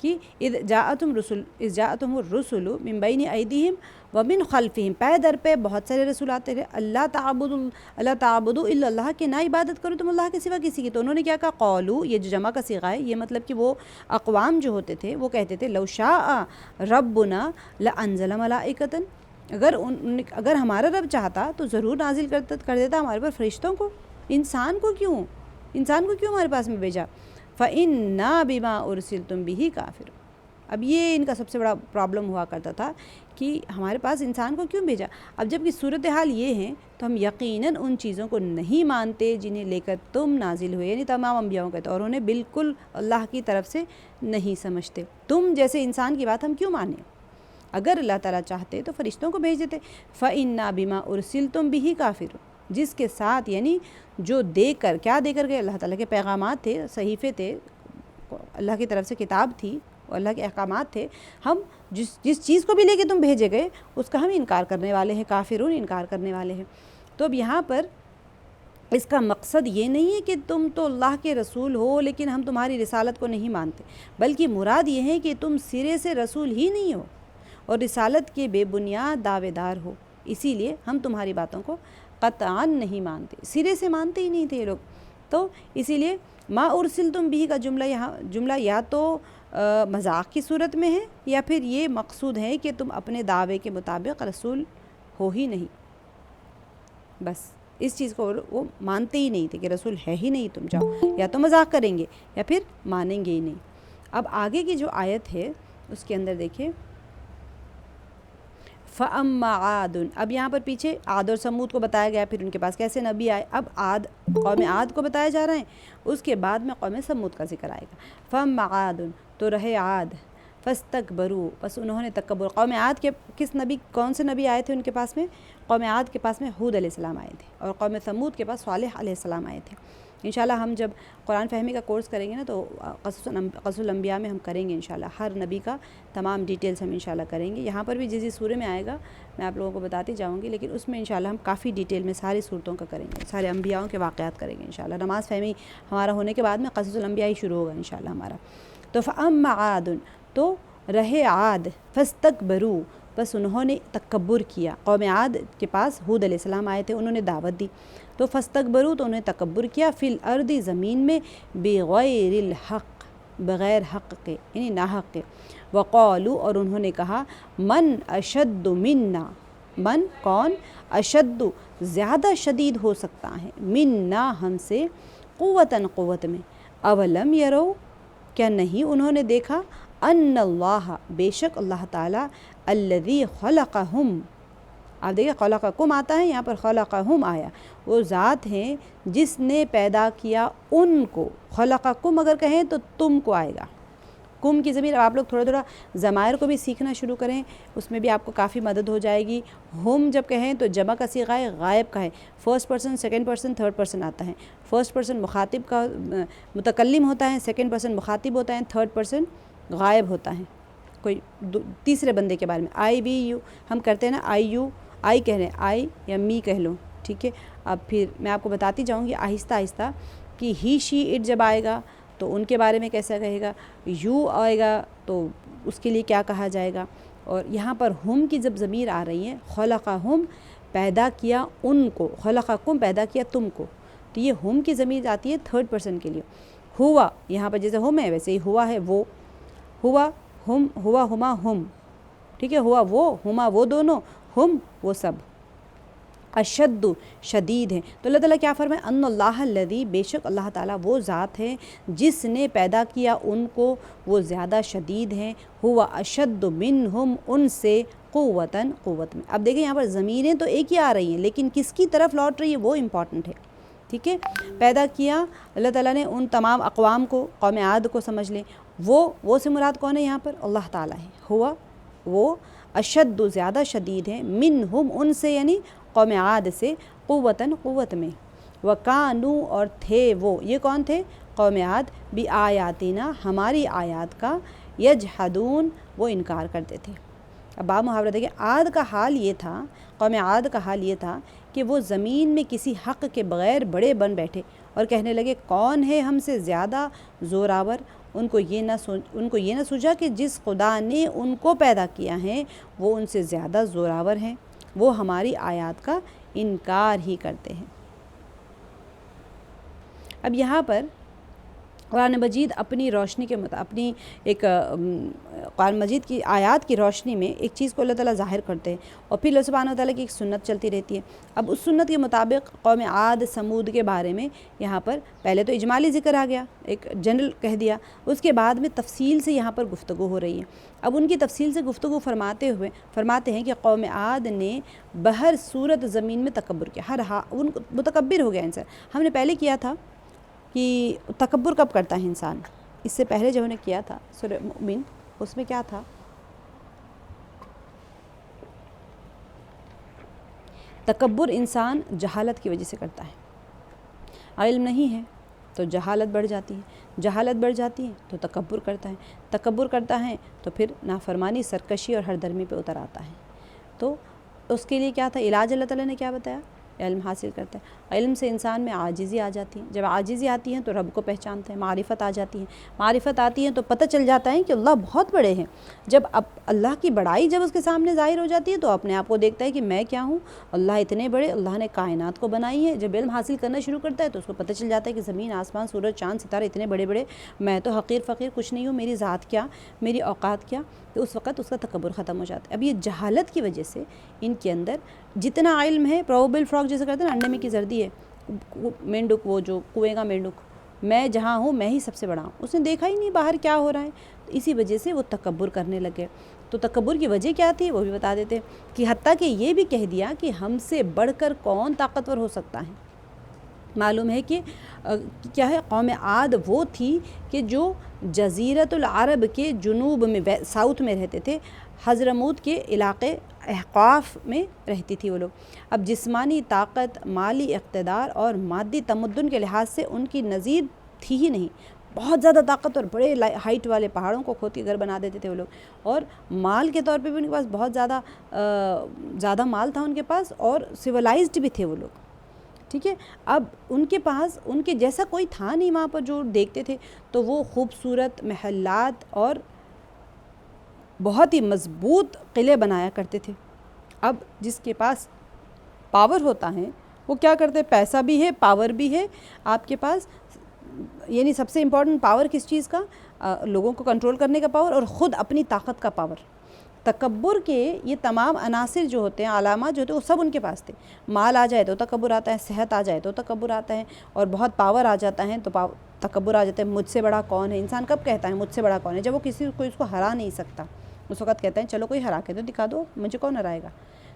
کہ اذ جاءتهم الرسل من بین ایدیہم ومن خلفہم، پے در پہ بہت سارے رسول آتے رہے، اللہ تعبدوا الا اللہ، کہ نہ عبادت کرو تم اللہ کے سوا کسی کی۔ تو انہوں نے کیا کہا؟ قولوا، یہ جو جمع کا صیغہ ہے یہ مطلب کہ وہ اقوام جو ہوتے تھے وہ کہتے تھے لو شاء ربنا لانزل ملائکۃ، اگر ہمارا رب چاہتا تو ضرور نازل کر دیتا ہمارے پر فرشتوں کو، انسان کو کیوں ہمارے پاس میں بھیجا؟ فَإِنَّا بِمَا أُرْسِلْتُمْ بِهِ كَافِرُونَ۔ اب یہ ان کا سب سے بڑا پرابلم ہوا کرتا تھا کہ ہمارے پاس انسان کو کیوں بھیجا۔ اب جب کہ صورتحال یہ ہے تو ہم یقیناً ان چیزوں کو نہیں مانتے جنہیں لے کر تم نازل ہوئے، یعنی تمام انبیاءوں کا، اور انہیں بالکل اللہ کی طرف سے نہیں سمجھتے۔ تم جیسے انسان کی بات ہم کیوں مانیں؟ اگر اللہ تعالیٰ چاہتے تو فرشتوں کو بھیج دیتے۔ فَإِنَّا بِمَا أُرْسِلْتُمْ بِهِ كَافِرُونَ، جس کے ساتھ یعنی جو کیا دے کر گئے، اللہ تعالیٰ کے پیغامات تھے، صحیفے تھے، اللہ کی طرف سے کتاب تھی، اللہ کے احکامات تھے، ہم جس چیز کو بھی لے کے تم بھیجے گئے اس کا ہم انکار کرنے والے ہیں، کافرون انکار کرنے والے ہیں۔ تو اب یہاں پر اس کا مقصد یہ نہیں ہے کہ تم تو اللہ کے رسول ہو لیکن ہم تمہاری رسالت کو نہیں مانتے، بلکہ مراد یہ ہے کہ تم سرے سے رسول ہی نہیں ہو اور رسالت کے بے بنیاد دعوے دار ہو، اسی لیے ہم تمہاری باتوں کو قطعاً نہیں مانتے، سرے سے مانتے ہی نہیں تھے یہ لوگ۔ تو اسی لیے ما ارسلتم بھی کا جملہ یا تو مذاق کی صورت میں ہے یا پھر یہ مقصود ہے کہ تم اپنے دعوے کے مطابق رسول ہو ہی نہیں، بس اس چیز کو وہ مانتے ہی نہیں تھے کہ رسول ہے ہی نہیں، تم جاؤ یا تو مذاق کریں گے یا پھر مانیں گے ہی نہیں۔ اب آگے کی جو آیت ہے اس کے اندر دیکھیں فَأَمَّا عَادٌ، اب یہاں پر پیچھے عاد اور سمود کو بتایا گیا، پھر ان کے پاس کیسے نبی آئے، اب قوم عاد کو بتایا جا رہا ہے، اس کے بعد میں قوم سمود کا ذکر آئے گا۔ فَأَمَّا عَادٌ، تو رہے عاد، فَاسْتَكْبَرُوا، بس انہوں نے تکبر۔ قوم عاد کے کون سے نبی آئے تھے ان کے پاس میں؟ قوم عاد کے پاس میں ہود علیہ السلام آئے تھے اور قوم سمود کے پاس صالح علیہ السلام آئے تھے۔ انشاءاللہ ہم جب قرآن فہمی کا کورس کریں گے نا تو قصص الانبیاء میں ہم کریں گے انشاءاللہ، ہر نبی کا تمام ڈیٹیلز ہم انشاءاللہ کریں گے۔ یہاں پر بھی جس سورہ میں آئے گا میں آپ لوگوں کو بتاتی جاؤں گی، لیکن اس میں انشاءاللہ ہم کافی ڈیٹیل میں ساری صورتوں کا کریں گے، سارے انبیاءوں کے واقعات کریں گے انشاءاللہ۔ نماز فہمی ہمارا ہونے کے بعد میں قصص الانبیاء ہی شروع ہوگا انشاءاللہ ہمارا۔ تو فَأَمَّا عَادٌ، تو رہے عاد، فَاسْتَكْبَرُوا، بس انہوں نے تکبر کیا. قوم عاد کے پاس ہود علیہ السلام آئے تھے, انہوں نے دعوت دی تو فاستکبروا, تو انہوں نے تکبر کیا, فی الارض, زمین میں, بغیر الحق, بغیر حق کے یعنی ناحق کے. وقالوا, اور انہوں نے کہا, من اشد منا, من کون, اشد زیادہ شدید ہو سکتا ہے, منا ہم سے, قوتاً قوت میں, اولم یرو کیا نہیں انہوں نے دیکھا, ان اللہ بے شک اللہ تعالیٰ, الذی خلقہم, آپ دیکھیں خلقکم آتا ہے, یہاں پر خلقہم آیا, وہ ذات ہیں جس نے پیدا کیا ان کو. خلقکم اگر کہیں تو تم کو آئے گا, کم کی ضمیر. اب آپ لوگ تھوڑا تھوڑا ضمائر کو بھی سیکھنا شروع کریں, اس میں بھی آپ کو کافی مدد ہو جائے گی. ہم جب کہیں تو جمع کا صیغہ ہے, غائب کا ہے, first person, second person, third person آتا ہے. فرسٹ پرسن مخاطب کا متکلم ہوتا ہے, سیکنڈ پرسن مخاطب ہوتا ہے, تھرڈ پرسن غائب ہوتا ہے, کوئی تیسرے بندے کے بارے میں. آئی وی یو ہم کرتے ہیں نا, آئی یو, آئی کہہ رہے ہیں, آئی یا می کہہ لو, ٹھیک ہے. اب پھر میں آپ کو بتاتی جاؤں گی آہستہ آہستہ کہ ہی شی اٹ جب آئے گا تو ان کے بارے میں کیسا کہے گا, یو آئے گا تو اس کے لیے کیا کہا جائے گا. اور یہاں پر ہم کی جب ضمیر آ رہی ہے, خلقہم پیدا کیا ان کو, خلقکم پیدا کیا تم کو, تو یہ ہم کی ضمیر آتی ہے تھرڈ پرسن کے لیے. ہوا یہاں پر جیسے ہم ہے ویسے ہی ہوا ہے وہ, ہوا ہم, ہوا ہما ہم, ٹھیک ہے, ہوا وہ, ہما وہ دونوں, ہم وہ سب. اشد شدید ہیں, تو اللہ تعالیٰ کیا فرمائے, ان اللہ الذی, بے شک اللہ تعالیٰ وہ ذات ہے جس نے پیدا کیا ان کو, وہ زیادہ شدید ہیں, ہوا اشد منہم, ان سے, قوتاً قوت میں. اب دیکھیں یہاں پر ضمیریں تو ایک ہی آ رہی ہیں لیکن کس کی طرف لوٹ رہی ہے وہ امپورٹنٹ ہے, ٹھیک ہے. پیدا کیا اللہ تعالیٰ نے ان تمام اقوام کو, قوم عاد کو سمجھ لیں, وہ سے مراد کون ہے یہاں پر, اللہ تعالیٰ ہے. ہوا وہ, اشد زیادہ شدید ہیں, منہم ان سے یعنی قوم عاد سے, قوتاً قوت میں. وکانو اور تھے وہ, یہ کون تھے, قوم عاد, بآیاتنا ہماری آیات کا, یجحدون وہ انکار کرتے تھے. اب آپ محاورہ دیکھیں, عاد کا حال یہ تھا, قوم عاد کا حال یہ تھا کہ وہ زمین میں کسی حق کے بغیر بڑے بن بیٹھے اور کہنے لگے کون ہے ہم سے زیادہ زوراور. ان کو یہ نہ سوچا کہ جس خدا نے ان کو پیدا کیا ہے وہ ان سے زیادہ زوراور ہیں, وہ ہماری آیات کا انکار ہی کرتے ہیں. اب یہاں پر قرآن مجید اپنی روشنی کے اپنی ایک قرآن مجید کی آیات کی روشنی میں ایک چیز کو اللہ تعالیٰ ظاہر کرتے ہیں, اور پھر اللہ سبحانہ وتعالیٰ کی ایک سنت چلتی رہتی ہے. اب اس سنت کے مطابق قوم عاد سمود کے بارے میں یہاں پر پہلے تو اجمالی ذکر آ گیا, ایک جنرل کہہ دیا, اس کے بعد میں تفصیل سے یہاں پر گفتگو ہو رہی ہے. اب ان کی تفصیل سے گفتگو فرماتے ہیں کہ قوم عاد نے بہر صورت زمین میں تکبر کیا, ان متکبر ہو گیا انسان. ہم نے پہلے کیا تھا کہ تکبر کب کرتا ہے انسان, اس سے پہلے جو نے کیا تھا سورہ مؤمن, اس میں کیا تھا, تکبر انسان جہالت کی وجہ سے کرتا ہے. علم نہیں ہے تو جہالت بڑھ جاتی ہے, جہالت بڑھ جاتی ہے تو تکبر کرتا ہے, تکبر کرتا ہے تو پھر نافرمانی, سرکشی اور ہر درمی پہ اتر آتا ہے. تو اس کے لیے کیا تھا علاج, اللہ تعالیٰ نے کیا بتایا, علم حاصل کرتا ہے. علم سے انسان میں عاجزی آ جاتی ہے, جب عاجزی آتی ہے تو رب کو پہچانتے ہیں, معرفت آ جاتی ہے, معرفت آتی ہے تو پتہ چل جاتا ہے کہ اللہ بہت بڑے ہیں. جب اب اللہ کی بڑائی جب اس کے سامنے ظاہر ہو جاتی ہے تو اپنے آپ کو دیکھتا ہے کہ میں کیا ہوں, اللہ اتنے بڑے, اللہ نے کائنات کو بنائی ہے. جب علم حاصل کرنا شروع کرتا ہے تو اس کو پتہ چل جاتا ہے کہ زمین, آسمان, سورج, چاند, ستارے اتنے بڑے بڑے, میں تو حقیر فقیر کچھ نہیں ہوں, میری ذات کیا, میری اوقات کیا. تو اس وقت اس کا تکبر ختم ہو جاتا ہے. اب یہ جہالت کی وجہ سے ان کے اندر جتنا علم ہے, پروبیبل فراگ جیسے کہتے ہیں نا, انڈے میں کی زردی ہے, مینڈک, وہ جو کنویں کا مینڈک, میں جہاں ہوں میں ہی سب سے بڑا ہوں, اس نے دیکھا ہی نہیں باہر کیا ہو رہا ہے. تو اسی وجہ سے وہ تکبر کرنے لگے. تو تکبر کی وجہ کیا تھی وہ بھی بتا دیتے, کہ حتیٰ کہ یہ بھی کہہ دیا کہ ہم سے بڑھ کر کون طاقتور ہو سکتا ہے. معلوم ہے کہ کیا ہے, قوم عاد وہ تھی کہ جو جزیرۃ العرب کے جنوب میں, ساؤتھ میں رہتے تھے, حضرموت کے علاقے احقاف میں رہتی تھی وہ لوگ. اب جسمانی طاقت, مالی اقتدار اور مادی تمدن کے لحاظ سے ان کی نظیر تھی ہی نہیں. بہت زیادہ طاقت اور بڑے ہائٹ والے پہاڑوں کو کھود کے گھر بنا دیتے تھے وہ لوگ, اور مال کے طور پہ بھی ان کے پاس بہت زیادہ مال تھا ان کے پاس, اور سویلائزڈ بھی تھے وہ لوگ, ٹھیک ہے. اب ان کے پاس ان کے جیسا کوئی تھا نہیں وہاں پر جو دیکھتے تھے, تو وہ خوبصورت محلات اور بہت ہی مضبوط قلعے بنایا کرتے تھے۔ اب جس کے پاس پاور ہوتا ہے وہ کیا کرتے ہیں، پیسہ بھی ہے، پاور بھی ہے آپ کے پاس، یعنی سب سے امپورٹنٹ پاور کس چیز کا، لوگوں کو کنٹرول کرنے کا پاور، اور خود اپنی طاقت کا پاور۔ تکبر کے یہ تمام عناصر جو ہوتے ہیں، علامات جو ہوتے ہیں، وہ سب ان کے پاس تھے۔ مال آ جائے تو تکبر آتا ہے، صحت آ جائے تو تکبر آتا ہے، اور بہت پاور آ جاتا ہے تو تکبر آ جاتا ہے۔ مجھ سے بڑا کون ہے؟ انسان کب کہتا ہے مجھ سے بڑا کون ہے؟ جب وہ کسی کو اس کو ہرا نہیں سکتا، اس وقت کہتے ہیں چلو کوئی ہرا کے تو دکھا دو، مجھے کون ہرائے گا۔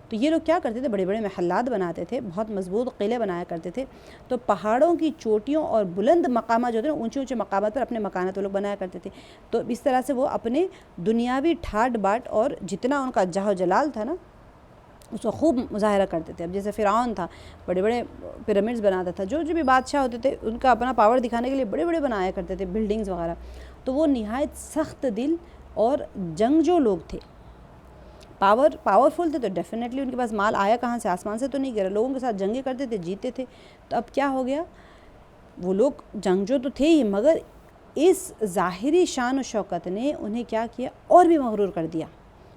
تو یہ لوگ کیا کرتے تھے، بڑے بڑے محلات بناتے تھے، بہت مضبوط قلعے بنایا کرتے تھے۔ تو پہاڑوں کی چوٹیوں اور بلند مقامات جو تھے نا، اونچے اونچے مقامات پر اپنے مکانات وہ لوگ بنایا کرتے تھے۔ تو اس طرح سے وہ اپنے دنیاوی ٹھاٹ باٹ اور جتنا ان کا جاہ و جلال تھا نا، اس کو خوب مظاہرہ کرتے تھے۔ اب جیسے فرعون تھا، بڑے بڑے پیرامڈز بناتا تھا، جو بھی بادشاہ ہوتے تھے ان کا اپنا پاور دکھانے کے لیے بڑے بڑے بنایا کرتے تھے بلڈنگز وغیرہ۔ تو وہ نہایت سخت دل اور جنگجو لوگ تھے، پاورفل تھے، تو ڈیفینیٹلی ان کے پاس مال آیا کہاں سے، آسمان سے تو نہیں گرا، لوگوں کے ساتھ جنگیں کرتے تھے، جیتے تھے۔ تو اب کیا ہو گیا، وہ لوگ جنگجو تو تھے ہی، مگر اس ظاہری شان و شوکت نے انہیں کیا کیا، اور بھی مغرور کر دیا۔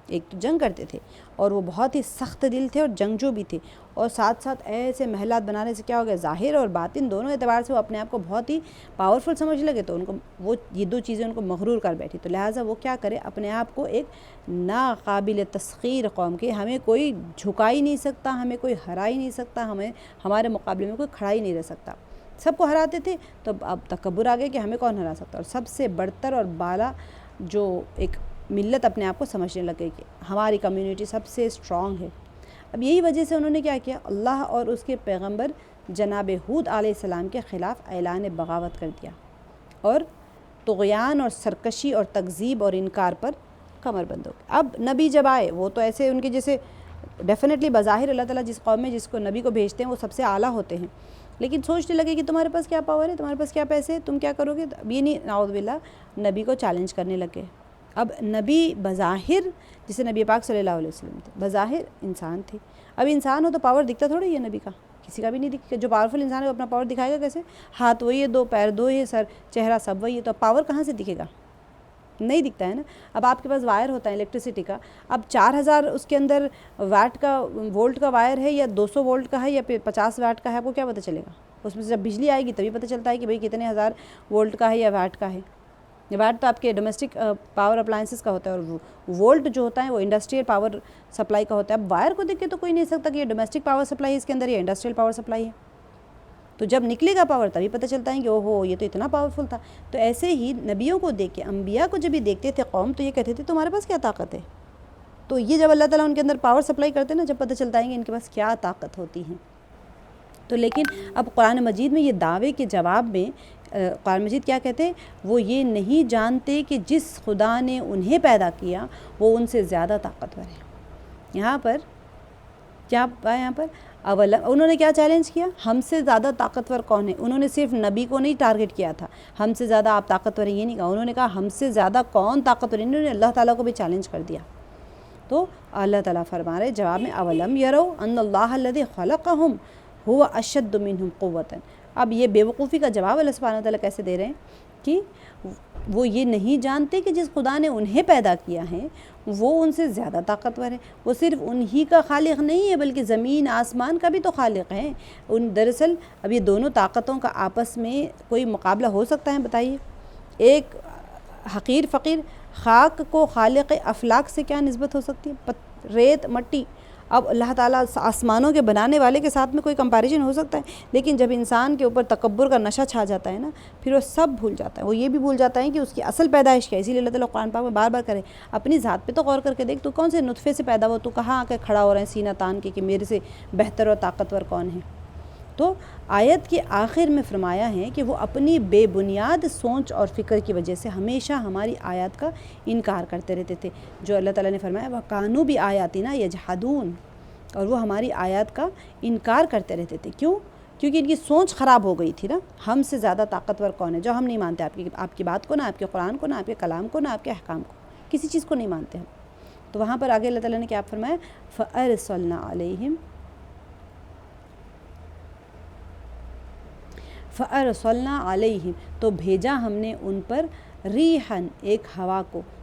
ایک تو جنگ کرتے تھے، اور وہ بہت ہی سخت دل تھے اور جنگجو بھی تھے، اور ساتھ ساتھ ایسے محلات بنانے سے کیا ہو گیا، ظاہر اور باطن دونوں اعتبار سے وہ اپنے آپ کو بہت ہی پاورفل سمجھ لگے، تو ان کو وہ یہ دو چیزیں ان کو مغرور کر بیٹھی۔ تو لہٰذا وہ کیا کرے، اپنے آپ کو ایک ناقابل تسخیر قوم کے، ہمیں کوئی جھکا ہی نہیں سکتا، ہمیں کوئی ہرا ہی نہیں سکتا، ہمارے مقابلے میں کوئی کھڑا ہی نہیں رہ سکتا۔ سب کو ہراتے تھے، تو اب تکبر آ گیا کہ ہمیں کون ہرا سکتا، اور سب سے برتر اور بالا جو ایک ملت اپنے آپ کو سمجھنے لگے کہ ہماری کمیونٹی سب سے اسٹرانگ ہے۔ اب یہی وجہ سے انہوں نے کیا کیا، اللہ اور اس کے پیغمبر جناب ہود علیہ السلام کے خلاف اعلان بغاوت کر دیا، اور طغیان اور سرکشی اور تکذیب اور انکار پر کمر بند ہو گئے۔ اب نبی جب آئے، وہ تو ایسے ان کے جیسے ڈیفینیٹلی بظاہر اللہ تعالیٰ جس قوم میں جس کو نبی کو بھیجتے ہیں وہ سب سے اعلیٰ ہوتے ہیں، لیکن سوچنے لگے کہ تمہارے پاس کیا پاور ہے، تمہارے پاس کیا پیسے ہیں، تم کیا کرو گے۔ اب یہ نہیں، نعوذ باللہ، نبی کو چیلنج کرنے لگے۔ اب نبی بظاہر، جسے نبی پاک صلی اللہ علیہ وسلم تھے، بظاہر انسان تھے۔ اب انسان ہو تو پاور دکھتا تھوڑا ہے نبی کا، کسی کا بھی نہیں دکھتا۔ جو پاورفل انسان ہے وہ اپنا پاور دکھائے گا کیسے، ہاتھ وہی ہے، دو پیر دو ہے، سر چہرہ سب وہی ہے، تو پاور کہاں سے دکھے گا، نہیں دکھتا ہے نا۔ اب آپ کے پاس وائر ہوتا ہے الیکٹریسٹی کا، اب 4000 اس کے اندر واٹ کا وولٹ کا وائر ہے، یا 200 وولٹ کا ہے، یا پھر 50 واٹ کا ہے، آپ کو کیا پتہ چلے گا؟ اس میں سے جب بجلی آئے گی تبھی پتہ چلتا ہے کہ بھئی کتنے ہزار وولٹ کا ہے یا واٹ کا ہے۔ واٹ تو آپ کے ڈومیسٹک پاور اپلائنسز کا ہوتا ہے، اور وولٹ جو ہوتا ہے وہ انڈسٹریل پاور سپلائی کا ہوتا ہے۔ اب وائر کو دیکھ کے تو کوئی نہیں سکتا کہ یہ ڈومیسٹک پاور سپلائی ہے اس کے اندر، یا انڈسٹریل پاور سپلائی ہے، تو جب نکلے گا پاور تبھی پتہ چلتا ہے کہ اوہو یہ تو اتنا پاورفل تھا۔ تو ایسے ہی نبیوں کو دیکھ کے، انبیاء کو جب بھی دیکھتے تھے قوم، تو یہ کہتے تھے تمہارے پاس کیا طاقت ہے۔ تو یہ جب اللہ تعالیٰ ان کے اندر پاور سپلائی کرتے ہیں نا، جب پتہ چلتا ہے کہ ان کے پاس کیا طاقت ہوتی ہے۔ تو لیکن اب قرآن مجید میں یہ دعوے کے جواب میں قرآن مجید کیا کہتے ہیں، وہ یہ نہیں جانتے کہ جس خدا نے انہیں پیدا کیا وہ ان سے زیادہ طاقتور ہے۔ یہاں پر کیا پایا، یہاں پر انہوں نے کیا چیلنج کیا، ہم سے زیادہ طاقتور کون ہے۔ انہوں نے صرف نبی کو نہیں ٹارگٹ کیا تھا، ہم سے زیادہ آپ طاقتور ہیں یہ نہیں کہا، انہوں نے کہا ہم سے زیادہ کون طاقتور ہے، انہوں نے اللہ تعالیٰ کو بھی چیلنج کر دیا۔ تو اللہ تعالیٰ فرما رہے جواب میں، اولم یروا ان اللہ الذی خلقہم هو اشد منہم قوۃ۔ اب یہ بے وقوفی کا جواب اللہ سبحانہ وتعالیٰ کیسے دے رہے ہیں کہ وہ یہ نہیں جانتے کہ جس خدا نے انہیں پیدا کیا ہے وہ ان سے زیادہ طاقتور ہے، وہ صرف انہی کا خالق نہیں ہے بلکہ زمین آسمان کا بھی تو خالق ہے۔ دراصل اب یہ دونوں طاقتوں کا آپس میں کوئی مقابلہ ہو سکتا ہے، بتائیے؟ ایک حقیر فقیر خاک کو خالق افلاک سے کیا نسبت ہو سکتی ہے، ریت مٹی۔ اب اللہ تعالیٰ آسمانوں کے بنانے والے کے ساتھ میں کوئی کمپیریزن ہو سکتا ہے؟ لیکن جب انسان کے اوپر تکبر کا نشہ چھا جاتا ہے نا، پھر وہ سب بھول جاتا ہے، وہ یہ بھی بھول جاتا ہے کہ اس کی اصل پیدائش کیا ہے۔ اسی لیے اللہ تعالیٰ قرآن پاک میں بار بار کرے اپنی ذات پہ تو غور کر کے دیکھ، تو کون سے نطفے سے پیدا ہوا، تو کہاں آ کے کھڑا ہو رہا ہے سینہ تان کے کہ میرے سے بہتر اور طاقتور کون ہے۔ تو آیت کے آخر میں فرمایا ہے کہ وہ اپنی بے بنیاد سوچ اور فکر کی وجہ سے ہمیشہ ہماری آیات کا انکار کرتے رہتے تھے۔ جو اللہ تعالیٰ نے فرمایا وَكَانُوا بِآيَاتِنَا يَجْحَدُونَ، اور وہ ہماری آیات کا انکار کرتے رہتے تھے۔ کیوں؟ کیونکہ ان کی سوچ خراب ہو گئی تھی نا، ہم سے زیادہ طاقتور کون ہے، جو ہم نہیں مانتے آپ کی بات کو، نہ آپ کے قرآن کو، نہ آپ کے کلام کو، نہ آپ کے احکام کو، کسی چیز کو نہیں مانتے ہم۔ تو وہاں پر آگے اللہ تعالیٰ نے کیا فرمایا، فَأَرْسَلْنَا عَلَيْهِمْ، تو بھیجا ہم نے ان پر ریحن، ایک ہوا کو،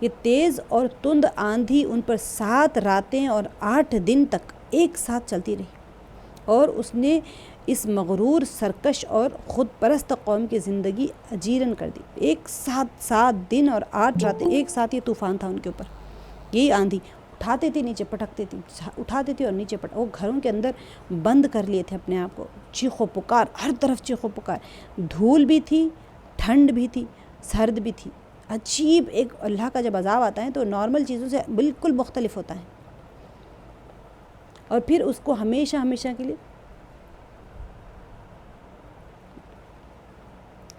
یہ تیز اور تند آندھی ان پر 7 راتیں اور 8 دن تک ایک ساتھ چلتی رہی، اور اس نے اس مغرور، سرکش اور خود پرست قوم کی زندگی اجیرن کر دی۔ ایک ساتھ 7 دن اور 8 راتیں ایک ساتھ یہ طوفان تھا ان کے اوپر، یہی آندھی اٹھاتے تھی نیچے پٹکتے تھی، اٹھاتے تھی اور نیچے وہ گھروں کے اندر بند کر لیے تھے اپنے آپ کو، چیخ و پکار، ہر طرف چیخ و پکار، دھول بھی تھی، ٹھنڈ بھی تھی، سرد بھی تھی۔ عجیب ایک اللہ کا جب عذاب آتا ہے تو نارمل چیزوں سے بالکل مختلف ہوتا ہے، اور پھر اس کو ہمیشہ ہمیشہ کے لیے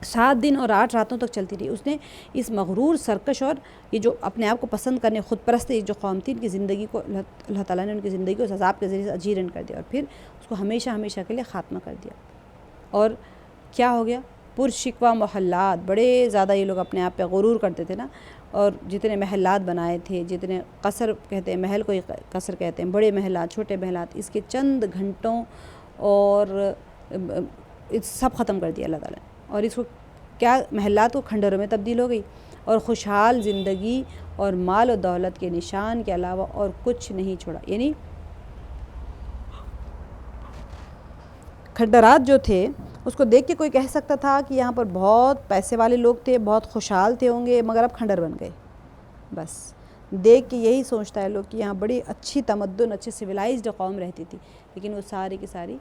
7 دن اور 8 راتوں تک چلتی رہی۔ اس نے اس مغرور، سرکش اور یہ جو اپنے آپ کو پسند کرنے، خود پرست جو قوم تھی، ان کی زندگی کو اللہ تعالیٰ نے ان کی زندگی کو اس عذاب کے ذریعے سے اجیرن کر دیا، اور پھر اس کو ہمیشہ ہمیشہ کے لیے خاتمہ کر دیا۔ اور کیا ہو گیا؟ پرشکوہ محلات، بڑے زیادہ یہ لوگ اپنے آپ پہ غرور کرتے تھے نا، اور جتنے محلات بنائے تھے، جتنے قصر کہتے ہیں، محل کو ہی قصر کہتے ہیں، بڑے محلات، چھوٹے محلات، اس کے چند گھنٹوں اور سب ختم کر دیا اللہ تعالیٰ نے، اور اس کو کیا محلات کو کھنڈروں میں تبدیل ہو گئی، اور خوشحال زندگی اور مال و دولت کے نشان کے علاوہ اور کچھ نہیں چھوڑا۔ یعنی کھنڈرات جو تھے اس کو دیکھ کے کوئی کہہ سکتا تھا کہ یہاں پر بہت پیسے والے لوگ تھے، بہت خوشحال تھے ہوں گے، مگر اب کھنڈر بن گئے۔ بس دیکھ کے یہی سوچتا ہے لوگ کہ یہاں بڑی اچھی تمدن، اچھے سویلائزڈ قوم رہتی تھی، لیکن وہ ساری کی ساری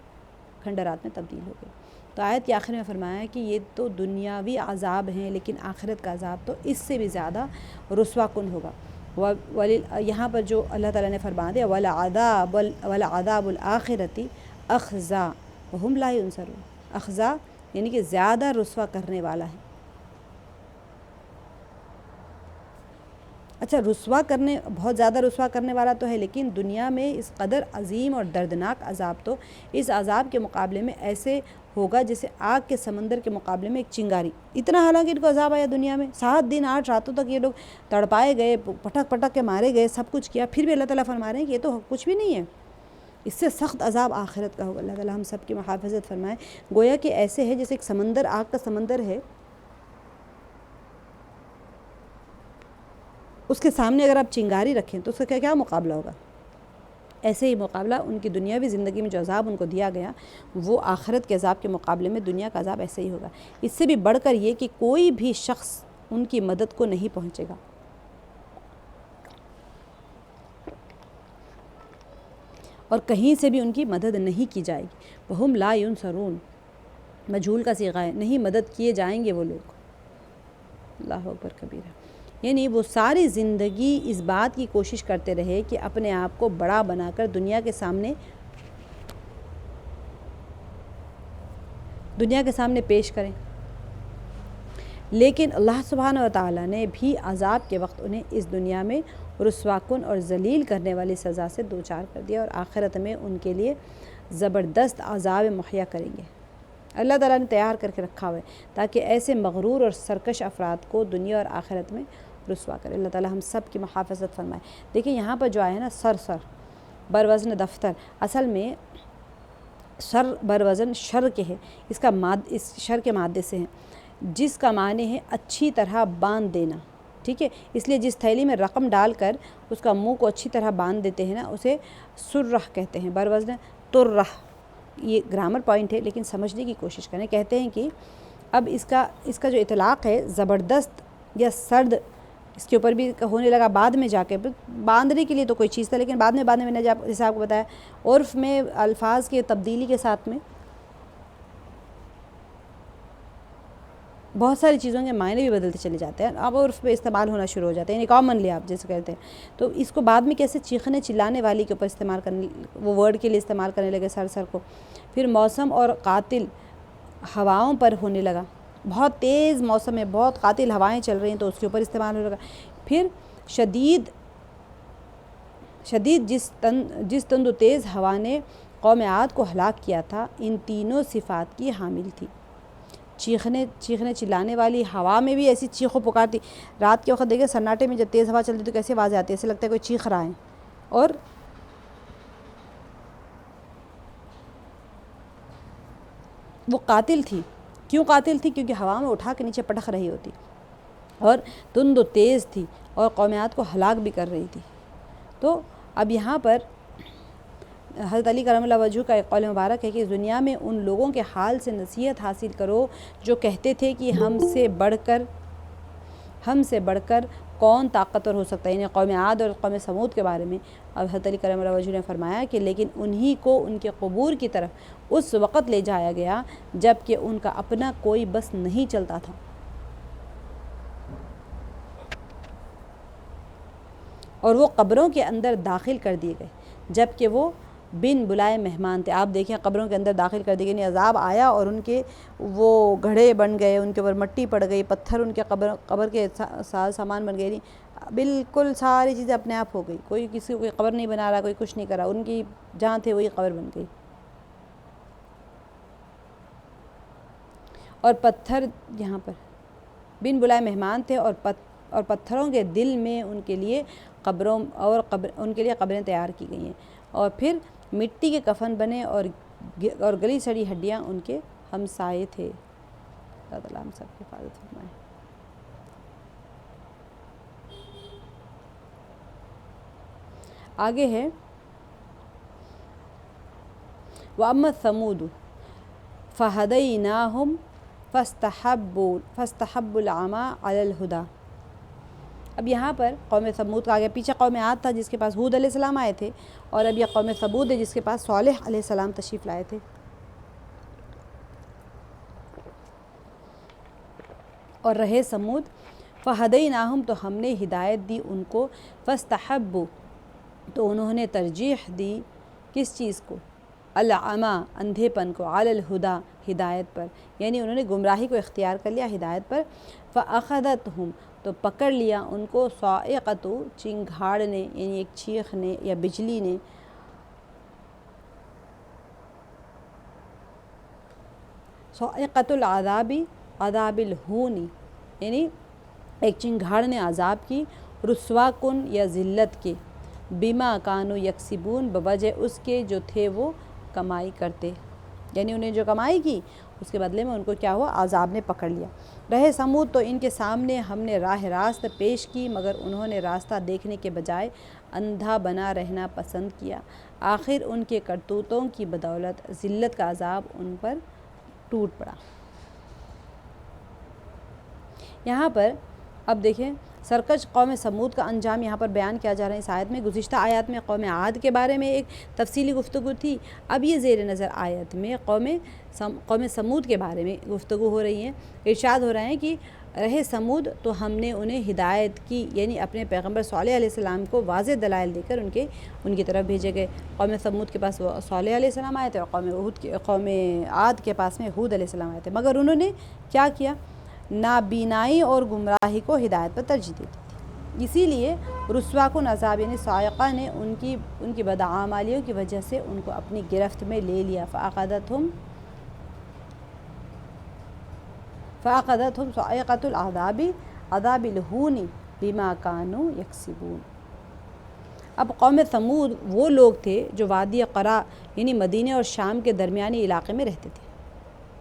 کھنڈرات میں تبدیل ہو گئی۔ تو آیت کے آخر میں فرمایا ہے کہ یہ تو دنیاوی عذاب ہیں، لیکن آخرت کا عذاب تو اس سے بھی زیادہ رسوا کن ہوگا۔ یہاں پر جو اللہ تعالیٰ نے فرما دیا وَلَعَذَابُ الْآخِرَةِ أَخْزَىٰ وَهُمْ لَا يُنصَرُونَ، اخزا یعنی کہ زیادہ رسوا کرنے والا ہے۔ اچھا، رسوا کرنے، بہت زیادہ رسوا کرنے والا تو ہے، لیکن دنیا میں اس قدر عظیم اور دردناک عذاب تو اس عذاب کے مقابلے میں ایسے ہوگا جیسے آگ کے سمندر کے مقابلے میں ایک چنگاری۔ اتنا حالانکہ ان کو عذاب آیا دنیا میں، 7 دن 8 راتوں تک یہ لوگ تڑپائے گئے، پٹک پٹک کے مارے گئے، سب کچھ کیا، پھر بھی اللہ تعالیٰ فرما رہے ہیں کہ یہ تو کچھ بھی نہیں ہے، اس سے سخت عذاب آخرت کا ہوگا۔ اللہ تعالیٰ ہم سب کی محافظت فرمائے۔ گویا کہ ایسے ہے جیسے ایک سمندر، آگ کا سمندر ہے، اس کے سامنے اگر آپ چنگاری رکھیں تو اس کا کیا مقابلہ ہوگا؟ ایسے ہی مقابلہ ان کی دنیاوی زندگی میں جو عذاب ان کو دیا گیا، وہ آخرت کے عذاب کے مقابلے میں دنیا کا عذاب ایسے ہی ہوگا۔ اس سے بھی بڑھ کر یہ کہ کوئی بھی شخص ان کی مدد کو نہیں پہنچے گا، اور کہیں سے بھی ان کی مدد نہیں کی جائے گی۔ وَهُمْ لَا يُنصَرُونَ، مجھول کا صیغہ ہے، نہیں مدد کیے جائیں گے وہ لوگ۔ اللہ اکبر کبیرہ۔ یعنی وہ ساری زندگی اس بات کی کوشش کرتے رہے کہ اپنے آپ کو بڑا بنا کر دنیا کے سامنے پیش کریں، لیکن اللہ سبحانہ و تعالیٰ نے بھی عذاب کے وقت انہیں اس دنیا میں رسوا کن اور ذلیل کرنے والی سزا سے دوچار کر دیا، اور آخرت میں ان کے لیے زبردست عذاب مہیا کریں گے۔ اللہ تعالیٰ نے تیار کر کے رکھا ہوا ہے تاکہ ایسے مغرور اور سرکش افراد کو دنیا اور آخرت میں رسوا کرے۔ اللہ تعالیٰ ہم سب کی محافظت فرمائے۔ دیکھیں یہاں پر جو آیا ہے نا، سر بروزن دفتر، اصل میں سر بروزن شر کے ہے، اس شر کے مادے سے ہیں، جس کا معنی ہے اچھی طرح باندھ دینا، ٹھیک ہے؟ اس لیے جس تھیلی میں رقم ڈال کر اس کا منہ کو اچھی طرح باندھ دیتے ہیں نا، اسے سرح کہتے ہیں، بروزن ترح۔ یہ گرامر پوائنٹ ہے لیکن سمجھنے کی کوشش کریں۔ کہتے ہیں کہ اب اس کا جو اطلاق ہے زبردست یا سرد، اس کے اوپر بھی ہونے لگا بعد میں جا کے، باندھنے کے لیے تو کوئی چیز تھا، لیکن بعد میں نے جیسے آپ کو بتایا عرف میں الفاظ کے تبدیلی کے ساتھ میں بہت ساری چیزوں کے معنی بھی بدلتے چلے جاتے ہیں، اب عرف پہ استعمال ہونا شروع ہو جاتے ہیں، یعنی کامنلی آپ جیسے کہتے ہیں، تو اس کو بعد میں کیسے چیخنے چلانے والی کے اوپر استعمال کرنے، وہ ورڈ کے لیے استعمال کرنے لگے سر کو۔ پھر موسم اور قاتل ہواؤں پر ہونے لگا، بہت تیز موسم ہے، بہت قاتل ہوائیں چل رہی ہیں تو اس کے اوپر استعمال ہونے لگا۔ پھر شدید جس تند و تیز ہوا نے قوم عاد کو ہلاک کیا تھا، ان تینوں صفات کی حامل تھی۔ چیخنے چلانے والی ہوا میں بھی ایسی چیخ و پکار تھی۔ رات کے وقت دیکھیں سناٹے میں جب تیز ہوا چلتی تو کیسے آوازیں آتی ہے، ایسے لگتا ہے کوئی چیخ رہا ہے۔ اور وہ قاتل تھی، کیوں قاتل تھی؟ کیونکہ ہوا میں اٹھا کے نیچے پٹک رہی ہوتی، اور تند و تیز تھی اور قوم عاد کو ہلاک بھی کر رہی تھی۔ تو اب یہاں پر حضرت علی کرم اللہ وجہ کا ایک قول مبارک ہے کہ اس دنیا میں ان لوگوں کے حال سے نصیحت حاصل کرو جو کہتے تھے کہ ہم سے بڑھ کر کون طاقتور ہو سکتا ہے، یعنی قوم عاد اور قوم سمود کے بارے میں۔ اب حضرت علی کرم اللہ وجہ نے فرمایا کہ لیکن انہی کو ان کے قبور کی طرف اس وقت لے جایا گیا جب کہ ان کا اپنا کوئی بس نہیں چلتا تھا، اور وہ قبروں کے اندر داخل کر دیے گئے جب کہ وہ بن بلائے مہمان تھے۔ آپ دیکھیں قبروں کے اندر داخل کر دیے گئے، یعنی عذاب آیا اور ان کے وہ گھڑے بن گئے، ان کے اوپر مٹی پڑ گئی، پتھر ان کے قبر کے سامان بن گئے، بالکل ساری چیزیں اپنے آپ ہو گئی، کوئی کسی کو کوئی قبر نہیں بنا رہا، کوئی کچھ نہیں کر رہا، ان کی جہاں تھے وہی قبر بن گئی۔ اور پتھر یہاں پر بن بلائے مہمان تھے اور پتھروں کے دل میں ان کے لیے قبریں تیار کی گئی ہیں، اور پھر مٹی کے کفن بنے اور گلی سڑی ہڈیاں ان کے ہمسائے تھے۔ اللہ تعالیٰ ہم سب کی حفاظت فرمائے۔ آگے ہے وَأَمَّا الثَّمُودُ فَهَدَيْنَاهُمْ فَاسْتَحَبُّوا الْعَمَىٰ عَلَى الْهُدَىٰ۔ اب یہاں پر قوم ثمود کا آگے، پیچھے قوم عاد تھا جس کے پاس ہود علیہ السلام آئے تھے، اور اب یہ قوم ثمود ہے جس کے پاس صالح علیہ السلام تشریف لائے تھے۔ اور رہے سمود، فہدیناہم تو ہم نے ہدایت دی ان کو، فاستحبوا تو انہوں نے ترجیح دی کس چیز کو، العمیٰ اندھے پن کو، علی الہدیٰ ہدایت پر، یعنی انہوں نے گمراہی کو اختیار کر لیا ہدایت پر۔ فاخذتہم تو پکڑ لیا ان کو، صاعقۃ چنگھاڑ نے، یعنی ایک چیخ نے یا بجلی نے، صاعقۃ العذاب عذاب الہون، یعنی ایک چنگھاڑ نے عذاب کی، رسوا کن یا ذلت کے، بما کانوا یکسبون بوجہ اس کے جو تھے وہ کمائی کرتے، یعنی انہیں جو کمائی کی اس کے بدلے میں ان کو کیا ہوا، عذاب نے پکڑ لیا۔ رہے سمود تو ان کے سامنے ہم نے راہ راست پیش کی، مگر انہوں نے راستہ دیکھنے کے بجائے اندھا بنا رہنا پسند کیا، آخر ان کے کرتوتوں کی بدولت ذلت کا عذاب ان پر ٹوٹ پڑا۔ یہاں پر اب دیکھیں سرکش قوم سمود کا انجام یہاں پر بیان کیا جا رہا ہے اس آیت میں۔ گزشتہ آیات میں قوم عاد کے بارے میں ایک تفصیلی گفتگو تھی، اب یہ زیر نظر آیت میں قوم سمود کے بارے میں گفتگو ہو رہی ہے۔ ارشاد ہو رہا ہے کہ رہے سمود تو ہم نے انہیں ہدایت کی، یعنی اپنے پیغمبر صالح علیہ السلام کو واضح دلائل دے کر ان کی طرف بھیجے گئے۔ قوم سمود کے پاس صالح علیہ السلام آئے تھے، اور قوم عاد کے پاس میں ہود علیہ السلام آئے تھے، مگر انہوں نے کیا کیا، نابینائی اور گمراہی کو ہدایت پر ترجیح دی تھی، اسی لیے رسوا کن عذاب یعنی صاعقہ نے ان کی بدعمالیوں کی وجہ سے ان کو اپنی گرفت میں لے لیا۔ فأخذتهم صاعقۃ العذاب عذاب الہون بما کانوا یکسبون۔ اب قوم ثمود وہ لوگ تھے جو وادی قرا یعنی مدینے اور شام کے درمیانی علاقے میں رہتے تھے،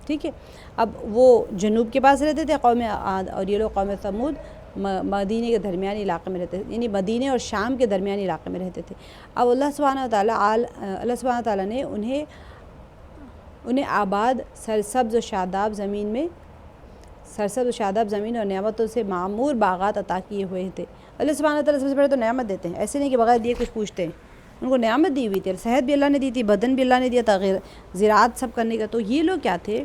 ٹھیک ہے۔ اب وہ جنوب کے پاس رہتے تھے قوم عاد، اور یہ لوگ قوم ثمود مدینے کے درمیانی علاقے میں رہتے تھے، یعنی مدینے اور شام کے درمیانی علاقے میں رہتے تھے۔ اب اللہ سبحانہ وتعالیٰ نے انہیں آباد سرسبز و شاداب زمین اور نعمتوں سے معمور باغات عطا کیے ہوئے تھے۔ اللہ سبحانہ وتعالیٰ سب سے پہلے تو نعمت دیتے ہیں، ایسے نہیں کہ بغیر دیے کچھ پوچھتے ہیں، ان کو نعمت دی ہوئی تھی، صحت بھی اللہ نے دی تھی، بدن بھی اللہ نے دیا تھا، زراعت سب کرنے کا۔ تو یہ لوگ کیا تھے،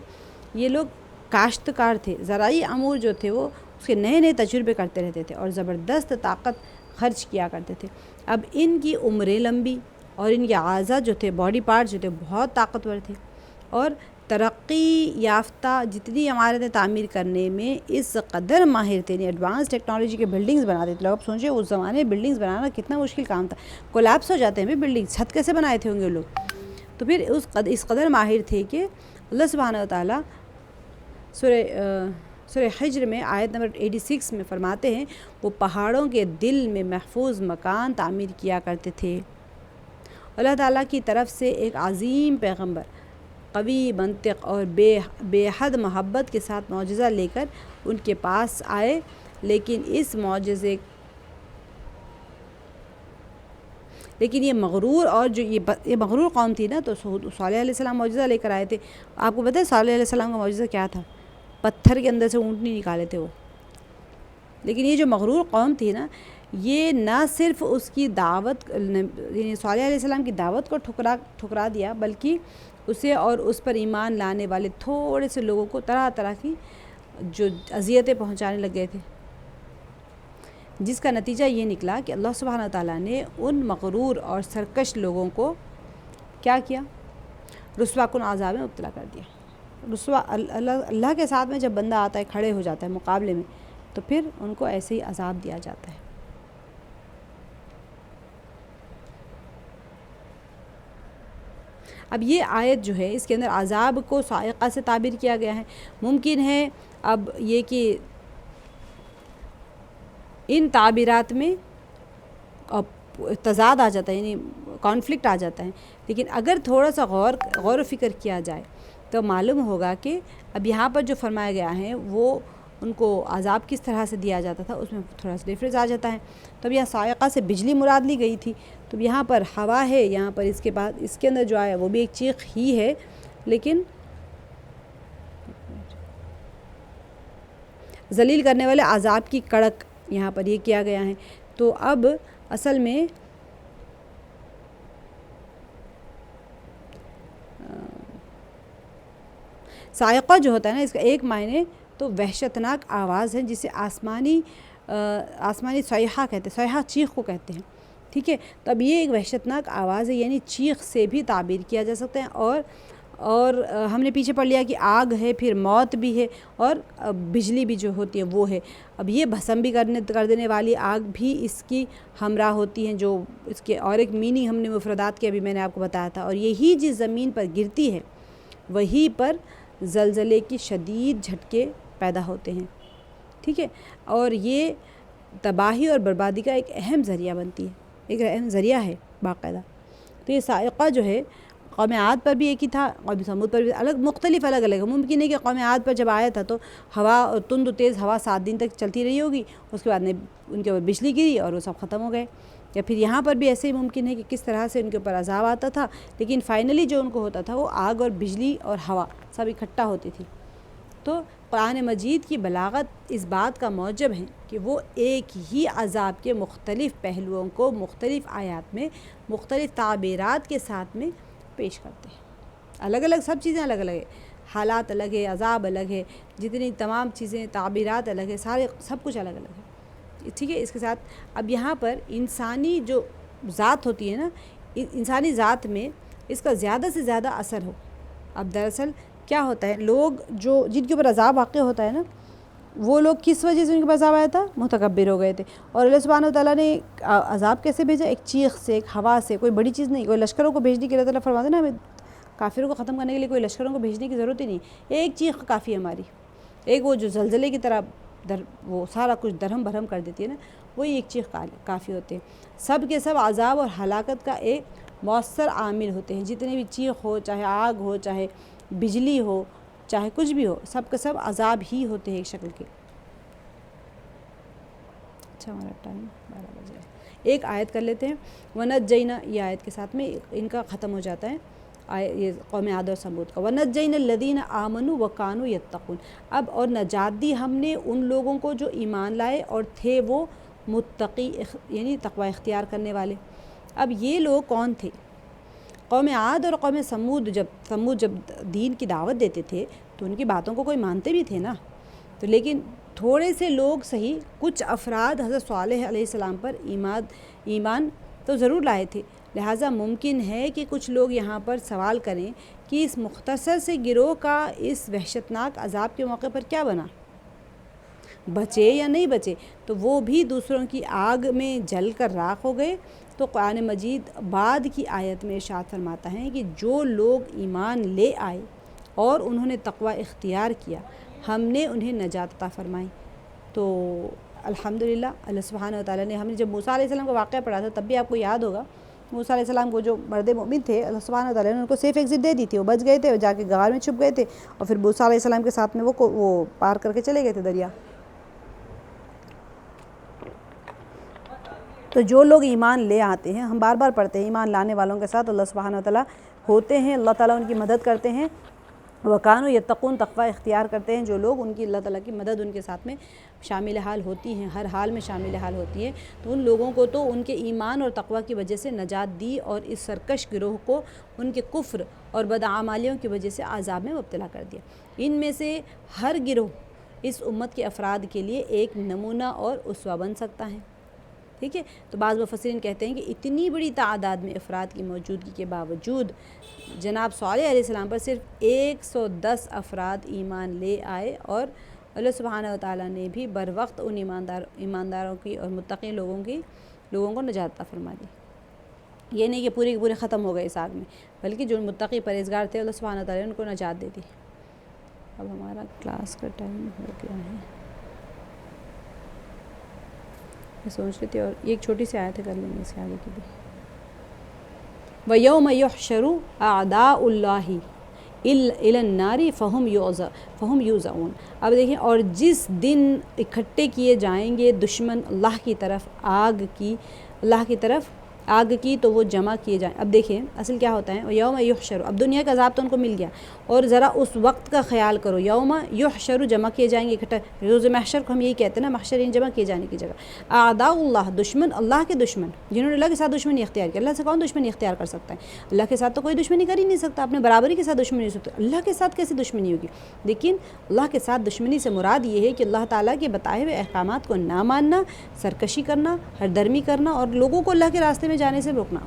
یہ لوگ کاشتکار تھے، زرعی امور جو تھے وہ اس کے نئے نئے تجربے کرتے رہتے تھے اور زبردست طاقت خرچ کیا کرتے تھے۔ اب ان کی عمریں لمبی اور ان کے اعضاء جو تھے، باڈی پارٹس جو تھے بہت طاقتور تھے، اور ترقی یافتہ جتنی عمارتیں تعمیر کرنے میں اس قدر ماہر تھے، ایڈوانس ٹیکنالوجی کے بلڈنگز بناتے تھے۔ لوگ اب سوچیں اس زمانے میں بلڈنگز بنانا کتنا مشکل کام تھا، کولیپس ہو جاتے ہیں بلڈنگ، چھت کیسے بنائے تھے ہوں گے لوگ۔ تو پھر اس قدر ماہر تھے کہ اللہ سبحانہ وتعالیٰ سورہ حجر میں آیت نمبر 86 میں فرماتے ہیں، وہ پہاڑوں کے دل میں محفوظ مکان تعمیر کیا کرتے تھے۔ اللہ تعالیٰ کی طرف سے ایک عظیم پیغمبر قوی منطق اور بے حد محبت کے ساتھ معجزہ لے کر ان کے پاس آئے، لیکن اس معجزے لیکن یہ مغرور اور جو یہ مغرور قوم تھی نا، تو صالح علیہ السلام معجزہ لے کر آئے تھے. آپ کو پتہ ہے صالح علیہ السلام کا معجزہ کیا تھا؟ پتھر کے اندر سے اونٹنی نکالے تھے وہ. لیکن یہ جو مغرور قوم تھی نا، یہ نہ صرف اس کی دعوت، یعنی صالح علیہ السلام کی دعوت کو ٹھکرا دیا، بلکہ اسے اور اس پر ایمان لانے والے تھوڑے سے لوگوں کو طرح طرح کی جو اذیتیں پہنچانے لگ گئے تھے، جس کا نتیجہ یہ نکلا کہ اللہ سبحانہ وتعالیٰ نے ان مغرور اور سرکش لوگوں کو کیا کیا؟ رسوا کن عذاب میں مبتلا کر دیا. رسوا اللہ کے ساتھ میں جب بندہ آتا ہے، کھڑے ہو جاتا ہے مقابلے میں، تو پھر ان کو ایسے ہی عذاب دیا جاتا ہے. اب یہ آیت جو ہے، اس کے اندر عذاب کو صاعقہ سے تعبیر کیا گیا ہے. ممکن ہے اب یہ کہ ان تعبیرات میں تضاد آ جاتا ہے، یعنی کانفلکٹ آ جاتا ہے، لیکن اگر تھوڑا سا غور و فکر کیا جائے تو معلوم ہوگا کہ اب یہاں پر جو فرمایا گیا ہے وہ ان کو عذاب کس طرح سے دیا جاتا تھا، اس میں تھوڑا سا ڈفرینس آ جاتا ہے. تو اب یہاں صاعقہ سے بجلی مراد لی گئی تھی، تو یہاں پر ہوا ہے، یہاں پر اس کے بعد اس کے اندر جو آیا وہ بھی ایک چیخ ہی ہے، لیکن ذلیل کرنے والے عذاب کی کڑک یہاں پر یہ کیا گیا ہے. تو اب اصل میں صاعقہ جو ہوتا ہے نا، اس کا ایک معنی تو وحشتناک آواز ہے، جسے آسمانی صیحہ کہتے ہیں، صیحہ چیخ کو کہتے ہیں. ٹھیک ہے، تو اب یہ ایک وحشتناک آواز ہے، یعنی چیخ سے بھی تعبیر کیا جا سکتا ہے. اور ہم نے پیچھے پڑھ لیا کہ آگ ہے، پھر موت بھی ہے، اور بجلی بھی جو ہوتی ہے وہ ہے. اب یہ بھسم بھی کر دینے والی آگ بھی اس کی ہمراہ ہوتی ہیں، جو اس کے اور ایک میننگ ہم نے مفردات کے ابھی میں نے آپ کو بتایا تھا. اور یہی جس زمین پر گرتی ہے وہی پر زلزلے کی شدید جھٹکے پیدا ہوتے ہیں. ٹھیک ہے، اور یہ تباہی اور بربادی کا ایک اہم ذریعہ بنتی ہے، ایک اہم ذریعہ ہے باقاعدہ. تو یہ صاعقہ جو ہے قوم عاد پر بھی ایک ہی تھا، قوم سمود پر بھی الگ الگ. ممکن ہے کہ قوم عاد پر جب آیا تھا تو ہوا تند و تیز ہوا 7 دن تک چلتی رہی ہوگی، اس کے بعد ان کے اوپر بجلی گری اور وہ سب ختم ہو گئے. یا پھر یہاں پر بھی ایسے ہی ممکن ہے کہ کس طرح سے ان کے اوپر عذاب آتا تھا، لیکن فائنلی جو ان کو ہوتا تھا وہ آگ اور بجلی اور ہوا سب اکٹھا ہوتی تھی. تو قرآن مجید کی بلاغت اس بات کا موجب ہے کہ وہ ایک ہی عذاب کے مختلف پہلوؤں کو مختلف آیات میں مختلف تعبیرات کے ساتھ میں پیش کرتے ہیں. الگ الگ سب چیزیں الگ الگ ہے، حالات الگ ہے، عذاب الگ ہے، جتنی تمام چیزیں تعبیرات الگ ہے، سب کچھ الگ الگ ہے. ٹھیک ہے، اس کے ساتھ اب یہاں پر انسانی جو ذات ہوتی ہے نا، انسانی ذات میں اس کا زیادہ سے زیادہ اثر ہو. اب دراصل کیا ہوتا ہے، لوگ جن کے اوپر عذاب واقع ہوتا ہے نا، وہ لوگ کس وجہ سے ان کے اوپر عذاب آیا تھا؟ متکبر ہو گئے تھے. اور اللہ سبحانہ وتعالیٰ نے عذاب کیسے بھیجا؟ ایک چیخ سے، ایک ہوا سے. کوئی بڑی چیز نہیں، کوئی لشکروں کو بھیجنے کے لیے اللہ تعالیٰ فرماتے ہیں نا، ہمیں کافروں کو ختم کرنے کے لیے کوئی لشکروں کو بھیجنے کی ضرورت ہی نہیں، ایک چیخ کافی ہے ہماری. ایک وہ جو زلزلے کی طرح وہ سارا کچھ درہم برہم کر دیتی ہے نا، وہی ایک چیخ کافی ہوتے ہیں. سب کے سب عذاب اور ہلاکت کا ایک مؤثر عامل ہوتے ہیں. جتنے بھی چیخ ہو، چاہے آگ ہو، چاہے بجلی ہو، چاہے کچھ بھی ہو، سب کے سب عذاب ہی ہوتے ہیں ایک شکل کے. اچھا، ہمارا ٹائم 12 بجے ہے. ایک آیت کر لیتے ہیں. وَنَجَّيْنَا، یہ آیت کے ساتھ میں ان کا ختم ہو جاتا ہے یہ قوم عاد اور ثمود کا. وَنَجَّيْنَا الَّذِينَ آمَنُوا وَكَانُوا يَتَّقُونَ. اب اور نجات دی ہم نے ان لوگوں کو جو ایمان لائے اور تھے وہ متقی، یعنی تقوی اختیار کرنے والے. اب یہ لوگ کون تھے؟ قوم عاد اور قوم ثمود جب دین کی دعوت دیتے تھے تو ان کی باتوں کو کوئی مانتے بھی تھے نا. تو لیکن تھوڑے سے لوگ صحیح، کچھ افراد حضرت صالح علیہ السلام پر ایمان تو ضرور لائے تھے. لہٰذا ممکن ہے کہ کچھ لوگ یہاں پر سوال کریں کہ اس مختصر سے گروہ کا اس وحشتناک عذاب کے موقع پر کیا بنا؟ بچے یا نہیں بچے؟ تو وہ بھی دوسروں کی آگ میں جل کر راکھ ہو گئے. تو قرآن مجید بعد کی آیت میں ارشاد فرماتا ہے کہ جو لوگ ایمان لے آئے اور انہوں نے تقوی اختیار کیا، ہم نے انہیں نجات عطا فرمائی. تو الحمدللہ اللہ سبحانہ وتعالیٰ نے، ہم نے جب موسیٰ علیہ السلام کا واقعہ پڑھا تھا تب بھی آپ کو یاد ہوگا، موسیٰ علیہ السلام کو جو مرد مومن تھے اللہ سبحانہ وتعالیٰ نے ان کو سیف ایگزٹ دے دی تھی. وہ بچ گئے تھے، جا کے غار میں چھپ گئے تھے، اور پھر موسیٰ علیہ السلام کے ساتھ میں وہ پار کر کے چلے گئے تھے دریا. تو جو لوگ ایمان لے آتے ہیں، ہم بار بار پڑھتے ہیں، ایمان لانے والوں کے ساتھ اللہ سبحانہ و تعالیٰ ہوتے ہیں، اللہ تعالیٰ ان کی مدد کرتے ہیں، وَكَانُوا يَتَّقُونَ تقوی اختیار کرتے ہیں جو لوگ، ان کی اللہ تعالیٰ کی مدد ان کے ساتھ میں شامل حال ہوتی ہیں، ہر حال میں شامل حال ہوتی ہے۔ تو ان لوگوں کو تو ان کے ایمان اور تقوی کی وجہ سے نجات دی، اور اس سرکش گروہ کو ان کے کفر اور بدعمالیوں کی وجہ سے عذاب میں مبتلا کر دیا۔ ان میں سے ہر گروہ اس امت کے افراد کے لیے ایک نمونہ اور اسوہ بن سکتا ہے، ٹھیک ہے۔ تو بعض مفسرین کہتے ہیں کہ اتنی بڑی تعداد میں افراد کی موجودگی کے باوجود جناب صالح علیہ السلام پر صرف 110 افراد ایمان لے آئے، اور اللہ سبحانہ و تعالیٰ نے بھی بر وقت ان ایمانداروں کی اور متقی لوگوں کو نجات عطا فرما دی۔ یہ نہیں کہ پورے کے پورے ختم ہو گئے اس آگ میں، بلکہ جو متقی پرہیزگار تھے اللہ سبحانہ و تعالیٰ نے ان کو نجات دے دی۔ اب ہمارا کلاس کا ٹائم ہو گیا ہے، میں سوچ رہی تھی، اور ایک چھوٹی سی آیت کر لیں گے اس کے آگے کی بھی۔ وَيَوْمَ يُحْشَرُ أَعْدَاءُ اللَّهِ إِلَى النَّارِ فَهُمْ يُوزَعُونَ۔ اب دیکھیں، اور جس دن اکٹھے کیے جائیں گے دشمن اللہ کی طرف آگ کی تو وہ جمع کیے جائیں۔ اب دیکھیں اصل کیا ہوتا ہے، یوم یحشر، اب دنیا کا عذاب تو ان کو مل گیا، اور ذرا اس وقت کا خیال کرو، یوم یحشر جمع کیے جائیں گے اکٹھا، روز محشر کو ہم یہی کہتے ہیں نا، محشرین جمع کیے جانے کی جگہ۔ اعداء اللہ، دشمن اللہ کے دشمن، جنہوں نے اللہ کے ساتھ دشمنی اختیار کی۔ اللہ سے کون دشمنی اختیار کر سکتا ہے؟ اللہ کے ساتھ تو کوئی دشمنی کر ہی نہیں سکتا، اپنے برابری کے ساتھ دشمنی نہیں سکتا، اللہ کے ساتھ کیسے دشمنی ہوگی؟ لیکن اللہ کے ساتھ دشمنی سے مراد یہ ہے کہ اللہ تعالیٰ کے بتائے ہوئے احکامات کو نہ ماننا، سرکشی کرنا، ہر درمی کرنا، اور لوگوں کو اللہ کے راستے میں جانے سے روکنا،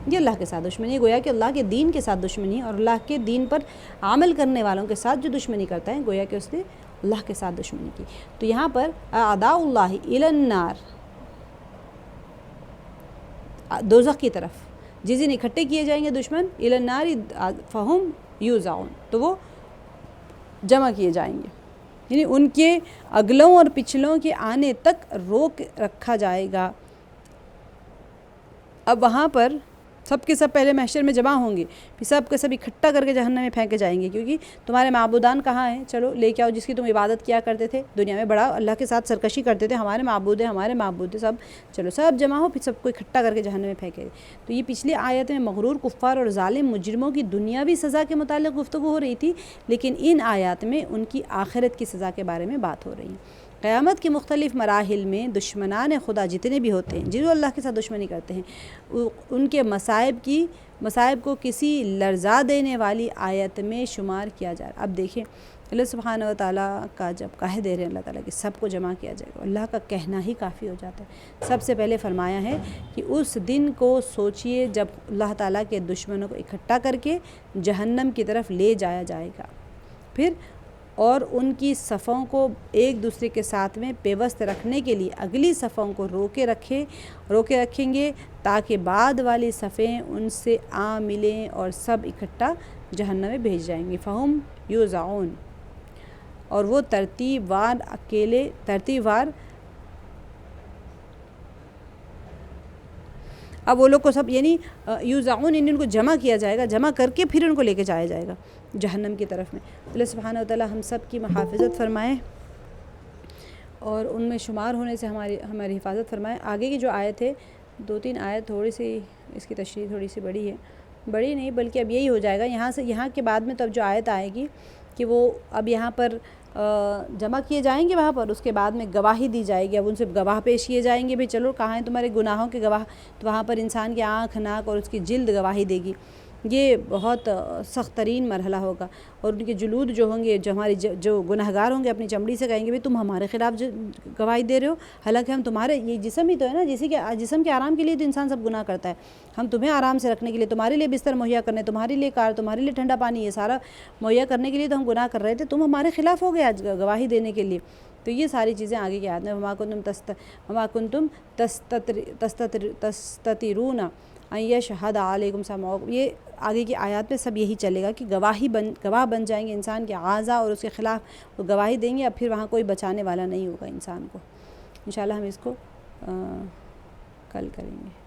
یہ اللہ کے ساتھ دشمنی، گویا کہ اللہ کے دین کے ساتھ دشمنی، اور اللہ کے دین پر عمل کرنے والوں کے ساتھ جو دشمنی کرتا ہے گویا کہ اس نے اللہ کے ساتھ دشمنی کی۔ تو یہاں پر اعداء اللہ الی النار، دوزخ کی طرف جس دن اکٹھے کیے جائیں گے دشمن، الی النار فہم یوزعون، تو وہ جمع کیے جائیں گے، یعنی ان کے اگلوں اور پچھلوں کے آنے تک روک رکھا جائے گا۔ اب وہاں پر سب کے سب پہلے محشر میں جمع ہوں گے، پھر سب کے سب اکٹھا کر کے جہنم میں پھینکے جائیں گے، کیونکہ تمہارے معبودان کہاں ہیں، چلو لے کے آؤ، جس کی تم عبادت کیا کرتے تھے دنیا میں، بڑا اللہ کے ساتھ سرکشی کرتے تھے، ہمارے معبود ہیں سب، چلو سب جمع ہو، پھر سب کو اکٹھا کر کے جہنم میں پھینکے۔ تو یہ پچھلی آیت میں مغرور کفار اور ظالم مجرموں کی دنیاوی سزا کے متعلق گفتگو ہو رہی تھی، لیکن ان آیات میں ان کی آخرت کی سزا کے بارے میں بات ہو رہی ہے۔ قیامت کے مختلف مراحل میں دشمنان خدا جتنے بھی ہوتے ہیں، جو اللہ کے ساتھ دشمنی کرتے ہیں، ان کے مصائب کو کسی لرزا دینے والی آیت میں شمار کیا جائے۔ اب دیکھیں اللہ سبحانہ و تعالیٰ کا جب کہہ دے رہے ہیں اللہ تعالیٰ کہ سب کو جمع کیا جائے گا، اللہ کا کہنا ہی کافی ہو جاتا ہے۔ سب سے پہلے فرمایا ہے کہ اس دن کو سوچئے جب اللہ تعالیٰ کے دشمنوں کو اکٹھا کر کے جہنم کی طرف لے جایا جائے گا، پھر اور ان کی صفوں کو ایک دوسرے کے ساتھ میں پیوست رکھنے کے لیے اگلی صفوں کو روکے رکھیں گے، تاکہ بعد والی صفیں ان سے آ ملیں اور سب اکٹھا جہنم میں بھیج جائیں گے۔ فہم یوزعون، اور وہ ترتیب وار اب وہ لوگ کو سب، یعنی یوزعون، ان کو جمع کیا جائے گا، جمع کر کے پھر ان کو لے کے جایا جائے گا جہنم کی طرف میں۔ اللہ سبحانہ و تعالیٰ ہم سب کی محافظت فرمائے اور ان میں شمار ہونے سے ہماری حفاظت فرمائے۔ آگے کی جو آیت ہے، 2-3 آیت تھوڑی سی اس کی تشریح تھوڑی سی بڑی ہے، بڑی نہیں بلکہ اب یہی ہو جائے گا یہاں کے بعد میں، تو اب جو آیت آئے گی کہ وہ اب یہاں پر جمع کیے جائیں گے وہاں پر، اس کے بعد میں گواہی دی جائے گی، اب ان سے گواہ پیش کیے جائیں گے، بھی چلو کہاں ہیں تمہارے گناہوں کے گواہ، تو وہاں پر انسان کی آنکھ، ناک اور اس کی جلد گواہی دے گی۔ یہ بہت سخت ترین مرحلہ ہوگا، اور ان کے جلود جو ہوں گے، جو گنہگار ہوں گے، اپنی چمڑی سے کہیں گے بھی تم ہمارے خلاف گواہی دے رہے ہو، حالانکہ ہم تمہارے، یہ جسم ہی تو ہے نا، جسم کے آرام کے لیے تو انسان سب گناہ کرتا ہے، ہم تمہیں آرام سے رکھنے کے لیے، تمہارے لیے بستر مہیا کرنے، تمہارے لیے تمہارے لیے ٹھنڈا پانی، یہ سارا مہیا کرنے کے لیے تو ہم گناہ کر رہے تھے، تم ہمارے خلاف ہو گئے آج گواہی دینے کے لیے۔ تو یہ ساری چیزیں آگے کی آیت میں، وما کنتم تستترون ان یشہد علیکم سمعکم، یہ آگے کی آیات میں سب یہی چلے گا کہ گواہ بن جائیں گے انسان کے اعضاء، اور اس کے خلاف وہ گواہی دیں گے، اب پھر وہاں کوئی بچانے والا نہیں ہوگا انسان کو۔ انشاءاللہ ہم اس کو کل کریں گے۔